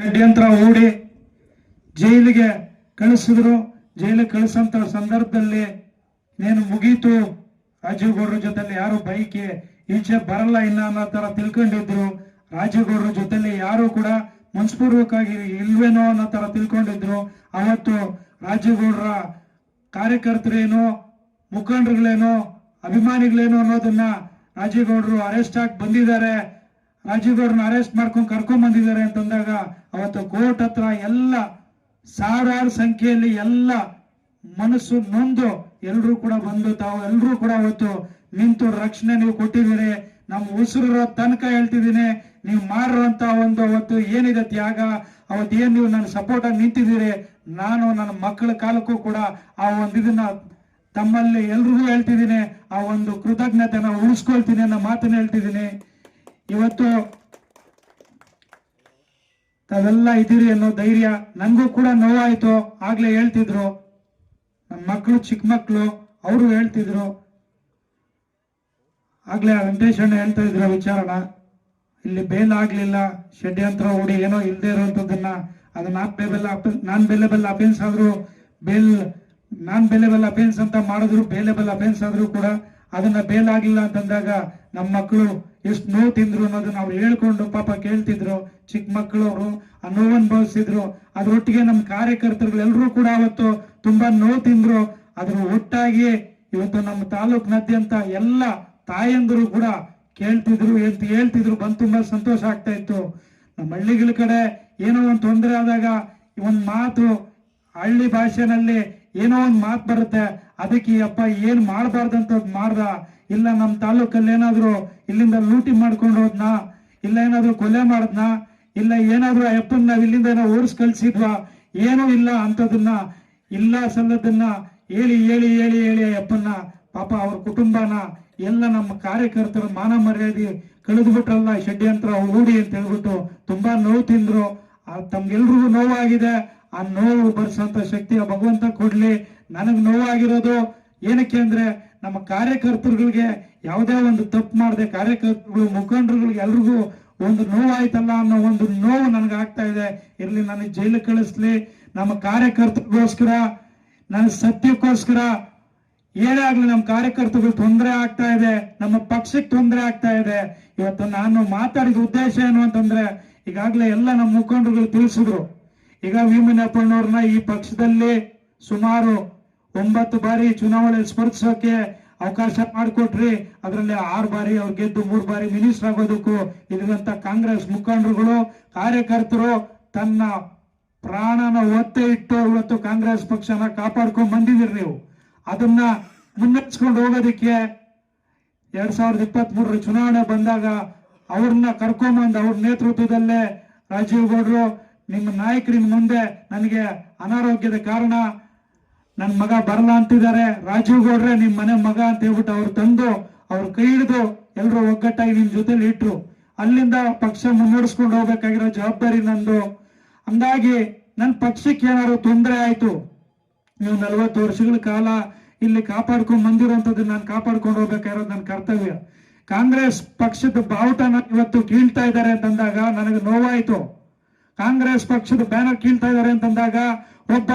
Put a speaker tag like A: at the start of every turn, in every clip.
A: ಷಡ್ಯಂತ್ರ ಹೂಡಿ ಜೈಲಿಗೆ ಕಳಿಸಿದ್ರು. ಜೈಲಿಗೆ ಕಳಿಸಂತ ಸಂದರ್ಭದಲ್ಲಿ ನೇನು ಮುಗೀತು, ರಾಜೀವ್ ಗೌಡ್ರ ಜೊತೆಲಿ ಯಾರು ಬೈಕಿ ಈಚೆ ಬರಲ್ಲ ಇನ್ನ ಅನ್ನೋ ತರ ತಿಳ್ಕೊಂಡಿದ್ರು. ರಾಜೀವ್ ಗೌಡ್ರ ಜೊತೆಲಿ ಯಾರು ಕೂಡ ಮನಸ್ಪೂರ್ವಕವಾಗಿ ಇಲ್ವೇನೋ ಅನ್ನೋ ತರ ತಿಳ್ಕೊಂಡಿದ್ರು. ಅವತ್ತು ರಾಜೀವ್ ಗೌಡ್ರ ಕಾರ್ಯಕರ್ತರೇನೋ ಮುಖಂಡರುಗಳೇನೋ ಅಭಿಮಾನಿಗಳೇನೋ ಅನ್ನೋದನ್ನ ರಾಜೀವ್ ಗೌಡ್ರು ಅರೆಸ್ಟ್ ಆಗಿ ಬಂದಿದ್ದಾರೆ, ರಾಜೀವ್ ಗೌಡ್ರನ್ನ ಅರೆಸ್ಟ್ ಮಾಡ್ಕೊಂಡು ಕರ್ಕೊಂಡ್ ಬಂದಿದ್ದಾರೆ ಅಂತಂದಾಗ ಅವತ್ತು ಕೋರ್ಟ್ ಹತ್ರ ಎಲ್ಲ ಸಾವಿರಾರು ಸಂಖ್ಯೆಯಲ್ಲಿ ಎಲ್ಲ ಮನಸ್ಸು ನೊಂದು ಎಲ್ರು ಕೂಡ ಬಂದು ತಾವು ಎಲ್ರು ಕೂಡ ಅವತ್ತು ನಿಂತು ರಕ್ಷಣೆ ನೀವು ಕೊಟ್ಟಿದ್ದೀರಿ. ನಮ್ಮ ಉಸಿರಿರೋ ತನಕ ಹೇಳ್ತಿದ್ದೀನಿ, ನೀವು ಮಾಡಿರುವಂತ ಒಂದು ಅವತ್ತು ಏನಿದೆ ತ್ಯಾಗ, ಅವತ್ತು ಏನ್ ನೀವು ನನ್ನ ಸಪೋರ್ಟ್ ಆಗಿ ನಿಂತಿದ್ದೀರಿ. ನಾನು ನನ್ನ ಮಕ್ಕಳ ಕಾಲಕ್ಕೂ ಕೂಡ ಆ ಒಂದು ಇದನ್ನ ತಮ್ಮಲ್ಲಿ ಎಲ್ರಿಗೂ ಹೇಳ್ತಿದ್ದೀನಿ, ಆ ಒಂದು ಕೃತಜ್ಞತೆನ ಉಳಿಸ್ಕೊಳ್ತೀನಿ ಅನ್ನೋ ಮಾತನ್ನ ಹೇಳ್ತಿದ್ದೀನಿ. ಇವತ್ತು ತಾವೆಲ್ಲ ಇದ್ದೀರಿ ಅನ್ನೋ ಧೈರ್ಯ ನನಗೂ ಕೂಡ ನೋವಾಯ್ತು. ಆಗ್ಲೇ ಹೇಳ್ತಿದ್ರು ನನ್ನ ಮಕ್ಕಳು, ಚಿಕ್ಕ ಮಕ್ಕಳು, ಅವರು ಹೇಳ್ತಿದ್ರು. ಆಗ್ಲೇ ವೆಂಕಟೇಶ್ ಅಣ್ಣ ಹೇಳ್ತಾ ಇದ್ರು ವಿಚಾರಣ, ಇಲ್ಲಿ ಬೇಲ್ ಆಗ್ಲಿಲ್ಲ, ಷಡ್ಯಂತ್ರ ಹೂಡಿ ಏನೋ ಇಲ್ದೇ ಇರುವಂತದನ್ನ ಅದು ನಾನ್ ಬೇಲೆಬಲ್ ಅಫೆನ್ಸ್ ಆದ್ರೂ ನಾನ್ ಬೇಲೆಬಲ್ ಅಫೆನ್ಸ್ ಅಂತ ಮಾಡಿದ್ರು, ಬೇಲೆಬಲ್ ಅಫೆನ್ಸ್ ಆದ್ರೂ ಕೂಡ ಅದನ್ನ ಬೇಲ್ ಆಗಿಲ್ಲ ಅಂತಂದಾಗ ನಮ್ಮ ಮಕ್ಕಳು ಎಷ್ಟು ನೋವು ತಿಂದ್ರು ಅನ್ನೋದನ್ನ ಅವ್ರು ಹೇಳ್ಕೊಂಡು ಪಾಪ ಕೇಳ್ತಿದ್ರು. ಚಿಕ್ಕ ಮಕ್ಕಳು ಅವರು ಆ ನೋವು ಅನುಭವಿಸಿದ್ರು. ಅದ್ರೊಟ್ಟಿಗೆ ನಮ್ಮ ಕಾರ್ಯಕರ್ತರುಗಳೆಲ್ಲರೂ ಕೂಡ ಅವತ್ತು ತುಂಬಾ ನೋವು ತಿಂದ್ರು. ಅದ್ರ ಒಟ್ಟಾಗಿ ಇವತ್ತು ನಮ್ಮ ತಾಲೂಕಿನಾದ್ಯಂತ ಎಲ್ಲ ತಾಯಂದರು ಕೂಡ ಕೇಳ್ತಿದ್ರು, ಹೇಳ್ತಿದ್ರು, ಬಂದು ತುಂಬಾ ಸಂತೋಷ ಆಗ್ತಾ ಇತ್ತು. ನಮ್ಮ ಹಳ್ಳಿಗಳ ಕಡೆ ಏನೋ ಒಂದು ತೊಂದರೆ ಆದಾಗ ಒಂದ್ ಮಾತು ಹಳ್ಳಿ ಭಾಷೆನಲ್ಲಿ ಏನೋ ಒಂದ್ ಮಾತು ಬರುತ್ತೆ, ಅದಕ್ಕೆ ಅಪ್ಪ ಏನ್ ಮಾಡಬಾರ್ದಂತ ಮಾಡ್ದ, ಇಲ್ಲ ನಮ್ಮ ತಾಲೂಕಲ್ಲಿ ಏನಾದ್ರು ಇಲ್ಲಿಂದ ಲೂಟಿ ಮಾಡ್ಕೊಂಡು ಹೋದ್ನಾ, ಇಲ್ಲ ಏನಾದ್ರು ಕೊಲೆ ಮಾಡದ್ನಾ, ಇಲ್ಲ ಏನಾದ್ರು ಅಪ್ಪನ್ ನಾವ್ ಇಲ್ಲಿಂದ ಏನೋ ಓಡಿಸ್ ಕಳ್ಸಿದ್ವಾ, ಏನೂ ಇಲ್ಲ ಅಂತದನ್ನ ಇಲ್ಲ ಸಲ್ಲದನ್ನ ಹೇಳಿ ಹೇಳಿ ಹೇಳಿ ಹೇಳಿ ಅಪ್ಪನ್ನ ಪಾಪ ಅವ್ರ ಕುಟುಂಬನ ಎಲ್ಲ ನಮ್ಮ ಕಾರ್ಯಕರ್ತರ ಮಾನ ಮರ್ಯಾದೆ ಕಳೆದು ಬಿಟ್ರಲ್ಲ ಷಡ್ಯಂತ್ರ ಹೂಡಿ ಅಂತ ಹೇಳ್ಬಿಟ್ಟು ತುಂಬಾ ನೋವು ತಿಂದ್ರು. ತಮ್ಗೆಲ್ರಿಗೂ ನೋವಾಗಿದೆ. ಆ ನೋವು ಬರ್ಸಂತ ಶಕ್ತಿ ಆ ಭಗವಂತ ಕೊಡ್ಲಿ. ನನಗ್ ನೋವಾಗಿರೋದು ಏನಕ್ಕೆ ಅಂದ್ರೆ ನಮ್ಮ ಕಾರ್ಯಕರ್ತರುಗಳಿಗೆ ಯಾವುದೇ ಒಂದು ತಪ್ಪು ಮಾಡದೆ ಕಾರ್ಯಕರ್ತರುಗಳು ಮುಖಂಡರುಗಳಿಗೆ ಎಲ್ರಿಗೂ ಒಂದು ನೋವಾಯ್ತಲ್ಲ ಅನ್ನೋ ಒಂದು ನೋವು ನನಗೆ ಆಗ್ತಾ ಇದೆ. ಇರ್ಲಿ, ನನಗೆ ಜೈಲಿಗೆ ಕಳಿಸ್ಲಿ, ನಮ್ಮ ಕಾರ್ಯಕರ್ತರಿಗೋಸ್ಕರ, ನನ್ನ ಸತ್ಯಕ್ಕೋಸ್ಕರ ಏನೇ ಆಗ್ಲಿ ನಮ್ಮ ಕಾರ್ಯಕರ್ತರಿಗೆ ತೊಂದರೆ ಆಗ್ತಾ ಇದೆ, ನಮ್ಮ ಪಕ್ಷಕ್ಕೆ ತೊಂದರೆ ಆಗ್ತಾ ಇದೆ. ಇವತ್ತು ನಾನು ಮಾತಾಡಿದ ಉದ್ದೇಶ ಏನು ಅಂತಂದ್ರೆ, ಈಗಾಗಲೇ ಎಲ್ಲ ನಮ್ಮ ಮುಖಂಡರುಗಳು ತಿಳಿಸಿದ್ರು. ಈಗ ವಿಮನಪ್ಪನವ್ರನ್ನ ಈ ಪಕ್ಷದಲ್ಲಿ ಸುಮಾರು 9 ಬಾರಿ ಚುನಾವಣೆ ಸ್ಪರ್ಧಿಸೋಕೆ ಅವಕಾಶ ಮಾಡಿಕೊಟ್ರಿ. ಅದರಲ್ಲಿ 6 ಬಾರಿ ಅವ್ರು ಗೆದ್ದು 3 ಬಾರಿ ಮಿನಿಸ್ಟರ್ ಆಗೋದಕ್ಕೂ ಇಲ್ಲಿರುವಂತ ಕಾಂಗ್ರೆಸ್ ಮುಖಂಡರುಗಳು ಕಾರ್ಯಕರ್ತರು ತನ್ನ ಪ್ರಾಣನ ಒತ್ತೆ ಇಟ್ಟು ಇವತ್ತು ಕಾಂಗ್ರೆಸ್ ಪಕ್ಷನ ಕಾಪಾಡ್ಕೊಂಡ್ ಬಂದಿದ್ದೀರಿ. ನೀವು ಅದನ್ನ ಮುನ್ನಡೆಸ್ಕೊಂಡು ಹೋಗೋದಕ್ಕೆ 2023 ಚುನಾವಣೆ ಬಂದಾಗ ಅವ್ರನ್ನ ಕರ್ಕೊಂಬಂದು ಅವ್ರ ನೇತೃತ್ವದಲ್ಲೇ ರಾಜೀವ್ ಗೌಡ್ರು ನಿಮ್ಮ ನಾಯಕರಿನ ಮುಂದೆ ನನಗೆ ಅನಾರೋಗ್ಯದ ಕಾರಣ ನನ್ನ ಮಗ ಬರಲ್ಲ ಅಂತಿದ್ದಾರೆ, ರಾಜೀವ್ ಗೌಡ್ರೆ ನಿಮ್ ಮನೆ ಮಗ ಅಂತ ಹೇಳ್ಬಿಟ್ಟು ಅವ್ರು ತಂದು ಅವ್ರ ಕೈ ಹಿಡಿದು ಎಲ್ಲರೂ ಒಗ್ಗಟ್ಟಾಗಿ ನಿಮ್ ಜೊತೆಲಿ ಇಟ್ರು. ಅಲ್ಲಿಂದ ಪಕ್ಷ ಮುನ್ನಡೆಸ್ಕೊಂಡು ಹೋಗ್ಬೇಕಾಗಿರೋ ಜವಾಬ್ದಾರಿ ನಂದು. ಹಂಗಾಗಿ ನನ್ನ ಪಕ್ಷಕ್ಕೆ ಏನಾದ್ರು ತೊಂದರೆ ಆಯ್ತು, ನೀವು 40 ವರ್ಷಗಳ ಕಾಲ ಇಲ್ಲಿ ಕಾಪಾಡ್ಕೊಂಡ್ ಬಂದಿರೋಂಥದ್ದು ನಾನು ಕಾಪಾಡ್ಕೊಂಡು ಹೋಗ್ಬೇಕಾಗಿರೋದು ನನ್ನ ಕರ್ತವ್ಯ. ಕಾಂಗ್ರೆಸ್ ಪಕ್ಷದ ಬಾವುಟನ ಇವತ್ತು ಕೀಳ್ತಾ ಇದ್ದಾರೆ ಅಂತಂದಾಗ ನನಗೆ ನೋವಾಯ್ತು. ಕಾಂಗ್ರೆಸ್ ಪಕ್ಷದ ಬ್ಯಾನರ್ ಕೀಳ್ತಾ ಇದ್ದಾರೆ ಅಂತಂದಾಗ ಒಬ್ಬ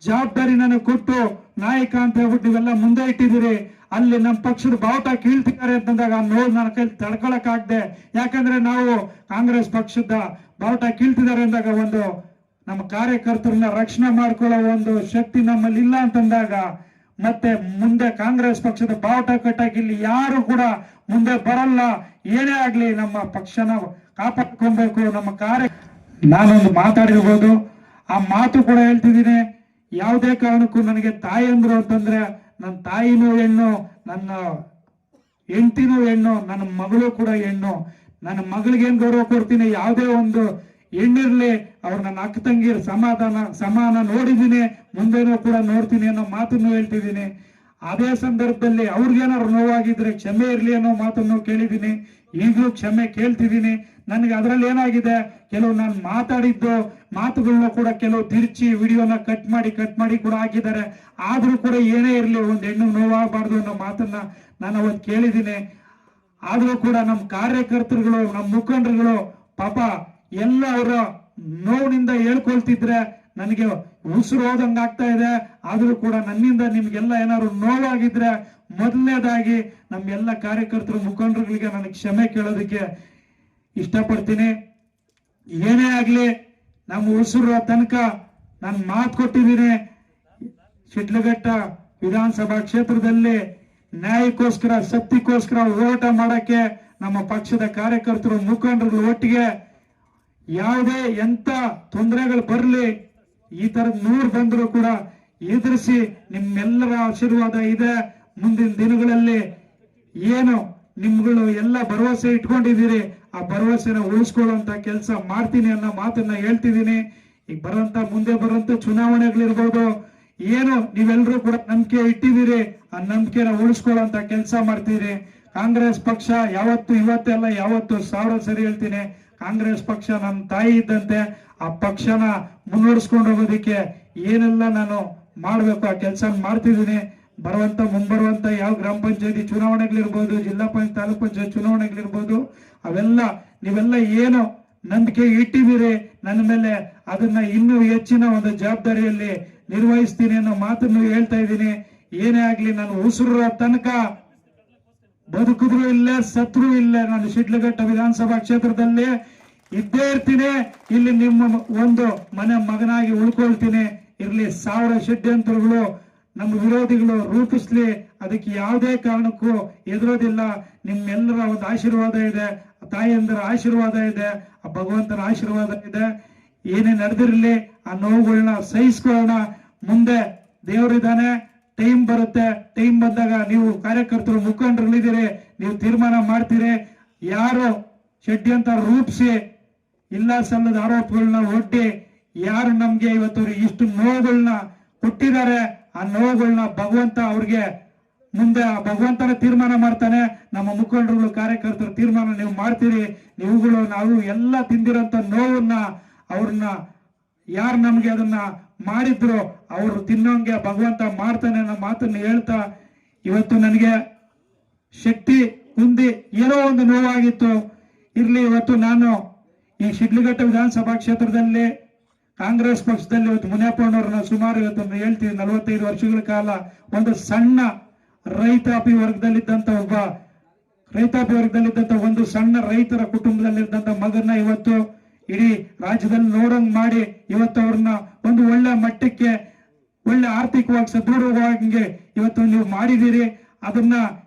A: ಜವಾಬ್ದಾರಿ ನನಗೆ ಕೊಟ್ಟು ನಾಯಕ ಅಂತ ಹೇಳ್ಬಿಟ್ಟು ನೀವೆಲ್ಲ ಮುಂದೆ ಇಟ್ಟಿದ್ದೀರಿ, ಅಲ್ಲಿ ನಮ್ಮ ಪಕ್ಷದ ಬಾವುಟ ಕೀಳ್ತಿದ್ದಾರೆ ಅಂತಂದಾಗ ನೋವು ನನ್ನ ಕೈ ತಡ್ಕೊಳಕ್ ಆಗದೆ. ಯಾಕಂದ್ರೆ ನಾವು ಕಾಂಗ್ರೆಸ್ ಪಕ್ಷದ ಬಾವುಟ ಕೀಳ್ತಿದ್ದಾರೆ ಅಂದಾಗ ಒಂದು ನಮ್ಮ ಕಾರ್ಯಕರ್ತರನ್ನ ರಕ್ಷಣೆ ಮಾಡ್ಕೊಳ್ಳೋ ಒಂದು ಶಕ್ತಿ ನಮ್ಮಲ್ಲಿ ಇಲ್ಲ ಅಂತಂದಾಗ ಮತ್ತೆ ಮುಂದೆ ಕಾಂಗ್ರೆಸ್ ಪಕ್ಷದ ಬಾವುಟ ಕಟ್ಟಾಗಿ ಇಲ್ಲಿ ಯಾರು ಕೂಡ ಮುಂದೆ ಬರಲ್ಲ. ಏನೇ ಆಗ್ಲಿ ನಮ್ಮ ಪಕ್ಷನ ಕಾಪಾಡ್ಕೊಬೇಕು. ನಮ್ಮ ನಾನೊಂದು ಮಾತಾಡಿರ್ಬೋದು, ಆ ಮಾತು ಕೂಡ ಹೇಳ್ತಿದ್ದೀನಿ. ಯಾವುದೇ ಕಾರಣಕ್ಕೂ ನನಗೆ ತಾಯಿ ಅಂದ್ರು ಅಂತಂದ್ರೆ ನನ್ನ ತಾಯಿನೂ ಹೆಣ್ಣು, ನನ್ನ ಹೆಂಡತಿನೂ ಹೆಣ್ಣು, ನನ್ನ ಮಗಳು ಕೂಡ ಹೆಣ್ಣು. ನನ್ನ ಮಗಳಿಗೆ ಏನ್ ಗೌರವ ಕೊಡ್ತೀನಿ, ಯಾವುದೇ ಒಂದು ಹೆಣ್ಣಿರ್ಲಿ ಅವ್ರು ನನ್ನ ಅಕ್ಕ ತಂಗಿರ ಸಮಾನ ನೋಡಿದ್ದೀನಿ, ಮುಂದೆನೂ ಕೂಡ ನೋಡ್ತೀನಿ ಅನ್ನೋ ಮಾತನ್ನು ಹೇಳ್ತಿದ್ದೀನಿ. ಅದೇ ಸಂದರ್ಭದಲ್ಲಿ ಅವ್ರಿಗೇನಾದ್ರು ನೋವಾಗಿದ್ರೆ ಕ್ಷಮೆ ಇರ್ಲಿ ಅನ್ನೋ ಮಾತನ್ನು ಕೇಳಿದ್ದೀನಿ. ಈಗಲೂ ಕ್ಷಮೆ ಕೇಳ್ತಿದ್ದೀನಿ. ನನಗೆ ಅದರಲ್ಲಿ ಏನಾಗಿದೆ, ಕೆಲವು ನಾನು ಮಾತಾಡಿದ್ದು ಮಾತುಗಳನ್ನ ಕೂಡ ಕೆಲವು ತಿರ್ಚಿ ವಿಡಿಯೋನ ಕಟ್ ಮಾಡಿ ಕೂಡ ಹಾಕಿದ್ದಾರೆ. ಆದ್ರೂ ಕೂಡ ಏನೇ ಇರ್ಲಿ ಒಂದು ಹೆಣ್ಣು ನೋವಾಗಬಾರ್ದು ಅನ್ನೋ ಮಾತನ್ನ ನಾನು ಅವತ್ತು ಕೇಳಿದ್ದೀನಿ. ಆದ್ರೂ ಕೂಡ ನಮ್ಮ ಕಾರ್ಯಕರ್ತರುಗಳು, ನಮ್ಮ ಮುಖಂಡರುಗಳು ಪಾಪ ಎಲ್ಲ ಅವರ ನೋವಿನಿಂದ ಹೇಳ್ಕೊಳ್ತಿದ್ರೆ ನನಗೆ ಉಸಿರು ಹೋದಂಗ ಆಗ್ತಾ ಇದೆ. ಆದ್ರೂ ಕೂಡ ನನ್ನಿಂದ ನಿಮ್ಗೆಲ್ಲ ಏನಾದ್ರು ನೋವಾಗಿದ್ರೆ ಮೊದಲನೇದಾಗಿ ನಮ್ಗೆಲ್ಲ ಕಾರ್ಯಕರ್ತರು ಮುಖಂಡರುಗಳಿಗೆ ನನಗೆ ಕ್ಷಮೆ ಕೇಳೋದಕ್ಕೆ ಇಷ್ಟಪಡ್ತೀನಿ. ಏನೇ ಆಗ್ಲಿ ನಮ್ಮ ಉಸಿರು ತನಕ ನಾನು ಮಾತು ಕೊಟ್ಟಿದ್ದೀನಿ. ಶಿಡ್ಲಘಟ್ಟ ವಿಧಾನಸಭಾ ಕ್ಷೇತ್ರದಲ್ಲಿ ನ್ಯಾಯಕ್ಕೋಸ್ಕರ ಸತ್ಯಕ್ಕೋಸ್ಕರ ಹೋರಾಟ ಮಾಡಕ್ಕೆ ನಮ್ಮ ಪಕ್ಷದ ಕಾರ್ಯಕರ್ತರು ಮುಖಂಡರು ಒಟ್ಟಿಗೆ ಯಾವುದೇ ಎಂತ ತೊಂದರೆಗಳು ಬರಲಿ, ಈ ತರದ 100 ಬಂದರೂ ಕೂಡ ಎದುರಿಸಿ ನಿಮ್ಮೆಲ್ಲರ ಆಶೀರ್ವಾದ ಇದೆ. ಮುಂದಿನ ದಿನಗಳಲ್ಲಿ ಏನು ನಿಮ್ಗಳು ಎಲ್ಲ ಭರವಸೆ ಇಟ್ಕೊಂಡಿದ್ದೀರಿ, ಆ ಭರವಸೆನ ಉಳಿಸ್ಕೊಳ್ಳುವಂತ ಕೆಲಸ ಮಾಡ್ತೀನಿ ಅನ್ನೋ ಮಾತನ್ನ ಹೇಳ್ತಿದ್ದೀನಿ. ಈಗ ಮುಂದೆ ಬರುವಂತ ಚುನಾವಣೆಗಳಿರ್ಬೋದು, ಏನು ನೀವೆಲ್ಲರೂ ಕೂಡ ನಂಬಿಕೆ ಇಟ್ಟಿದ್ದೀರಿ, ಆ ನಂಬಿಕೆನ ಉಳಿಸ್ಕೊಳ್ಳುವಂತ ಕೆಲಸ ಮಾಡ್ತೀರಿ. ಕಾಂಗ್ರೆಸ್ ಪಕ್ಷ ಯಾವತ್ತು ಇವತ್ತೆಲ್ಲ ಯಾವತ್ತು 1000 ಸರಿ ಹೇಳ್ತೀನಿ, ಕಾಂಗ್ರೆಸ್ ಪಕ್ಷ ನನ್ನ ತಾಯಿ ಇದ್ದಂತೆ. ಆ ಪಕ್ಷನ ಮುನ್ನಡೆಸ್ಕೊಂಡು ಹೋಗೋದಿಕ್ಕೆ ಏನೆಲ್ಲ ನಾನು ಮಾಡ್ಬೇಕು ಆ ಕೆಲಸ ಮಾಡ್ತಿದ್ದೀನಿ. ಮುಂಬರುವಂತ ಯಾವ ಗ್ರಾಮ ಪಂಚಾಯತಿ ಚುನಾವಣೆಗಳಿರ್ಬೋದು, ಜಿಲ್ಲಾ ಪಂಚಾಯತ್ ತಾಲೂಕ್ ಪಂಚಾಯತ್ ಚುನಾವಣೆಗಳಿರ್ಬೋದು, ಅವೆಲ್ಲ ನೀವೆಲ್ಲ ಏನು ನಂಬಿಕೆ ಇಟ್ಟಿದ್ದೀರಿ ನನ್ನ ಮೇಲೆ, ಅದನ್ನ ಇನ್ನೂ ಹೆಚ್ಚಿನ ಒಂದು ಜವಾಬ್ದಾರಿಯಲ್ಲಿ ನಿರ್ವಹಿಸ್ತೀನಿ ಅನ್ನೋ ಮಾತನ್ನು ಹೇಳ್ತಾ ಇದ್ದೀನಿ. ಏನೇ ಆಗ್ಲಿ ನಾನು ಉಸಿರು ತನಕ ಬದುಕಿದ್ರು ಇಲ್ಲೇ ಸತ್ರು ಇಲ್ಲೇ ನಾನು ಶಿಡ್ಲಘಟ್ಟ ವಿಧಾನಸಭಾ ಕ್ಷೇತ್ರದಲ್ಲಿ ಇದ್ದೇ ಇರ್ತೀನಿ. ಇಲ್ಲಿ ನಿಮ್ಮ ಒಂದು ಮಗನಾಗಿ ಉಳ್ಕೊಳ್ತೀನಿ. ಇರ್ಲಿ 1000 ಷಡ್ಯಂತ್ರಗಳು ನಮ್ಮ ವಿರೋಧಿಗಳು ರೂಪಿಸ್ಲಿ, ಅದಕ್ಕೆ ಯಾವುದೇ ಕಾರಣಕ್ಕೂ ಎದುರೋದಿಲ್ಲ. ನಿಮ್ಮೆಲ್ಲರ ಒಂದು ಆಶೀರ್ವಾದ ಇದೆ, ತಾಯಿಯಂದರ ಆಶೀರ್ವಾದ ಇದೆ, ಆ ಭಗವಂತನ ಆಶೀರ್ವಾದ ಇದೆ. ಏನೇ ನಡೆದಿರಲಿ ಆ ನೋವುಗಳನ್ನ ಸಹಿಸ್ಕೊಳ್ಳೋಣ. ಮುಂದೆ ದೇವರಿದ್ದಾನೆ, ಟೈಮ್ ಬರುತ್ತೆ. ಟೈಮ್ ಬಂದಾಗ ನೀವು ಕಾರ್ಯಕರ್ತರು ಮುಖಂಡರುಗಳಿದ್ದೀರಿ, ನೀವು ತೀರ್ಮಾನ ಮಾಡ್ತೀರಿ. ಯಾರು ಷಡ್ಯಂತ್ರ ರೂಪಿಸಿ ಇಲ್ಲ ಸಲ್ಲದ ಆರೋಪಗಳನ್ನ ಒಡ್ಡಿ ಯಾರು ನಮ್ಗೆ ಇವತ್ತು ಇಷ್ಟು ನೋವುಗಳನ್ನ ಕೊಟ್ಟಿದ್ದಾರೆ, ಆ ನೋವುಗಳನ್ನ ಭಗವಂತ ಅವ್ರಿಗೆ ಮುಂದೆ ಆ ಭಗವಂತನ ತೀರ್ಮಾನ ಮಾಡ್ತಾನೆ. ನಮ್ಮ ಮುಖಂಡರುಗಳು ಕಾರ್ಯಕರ್ತರು ತೀರ್ಮಾನ ನೀವು ಮಾಡ್ತೀರಿ. ನೀವುಗಳು ನಾವು ಎಲ್ಲ ತಿಂದಿರೋಂಥ ನೋವನ್ನ ಅವ್ರನ್ನ ಯಾರು ನಮ್ಗೆ ಅದನ್ನ ಮಾಡಿದ್ರು ಅವರು ತಿನ್ನೋಂಗೆ ಭಗವಂತ ಮಾಡ್ತಾನೆ ಅನ್ನೋ ಮಾತನ್ನು ಹೇಳ್ತಾ, ಇವತ್ತು ನನಗೆ ಶಕ್ತಿ ಕುಂದಿ ಏನೋ ಒಂದು ನೋವಾಗಿತ್ತು. ಇರ್ಲಿ, ಇವತ್ತು ನಾನು ಈ ಶಿಡ್ಲಘಟ್ಟ ವಿಧಾನಸಭಾ ಕ್ಷೇತ್ರದಲ್ಲಿ ಕಾಂಗ್ರೆಸ್ ಪಕ್ಷದಲ್ಲಿ ಇವತ್ತು ಮುನಿಯಪ್ಪನವ್ರನ್ನ ಸುಮಾರು ಇವತ್ತು ಹೇಳ್ತೀವಿ 45 ವರ್ಷಗಳ ಕಾಲ ಒಂದು ಸಣ್ಣ ರೈತಾಪಿ ವರ್ಗದಲ್ಲಿದ್ದಂತ ಒಂದು ಸಣ್ಣ ರೈತರ ಕುಟುಂಬದಲ್ಲಿದ್ದಂತ ಮಗನ್ನ ಇವತ್ತು ಇಡೀ ರಾಜ್ಯದಲ್ಲಿ ನೋಡಂಗ್ ಮಾಡಿ ಇವತ್ತು ಅವ್ರನ್ನ ಒಂದು ಒಳ್ಳೆ ಮಟ್ಟಕ್ಕೆ, ಒಳ್ಳೆ ಆರ್ಥಿಕವಾಗಿ ಸದೃಢವಾಗಿ ಇವತ್ತು ನೀವು ಮಾಡಿದ್ದೀರಿ. ಅದನ್ನ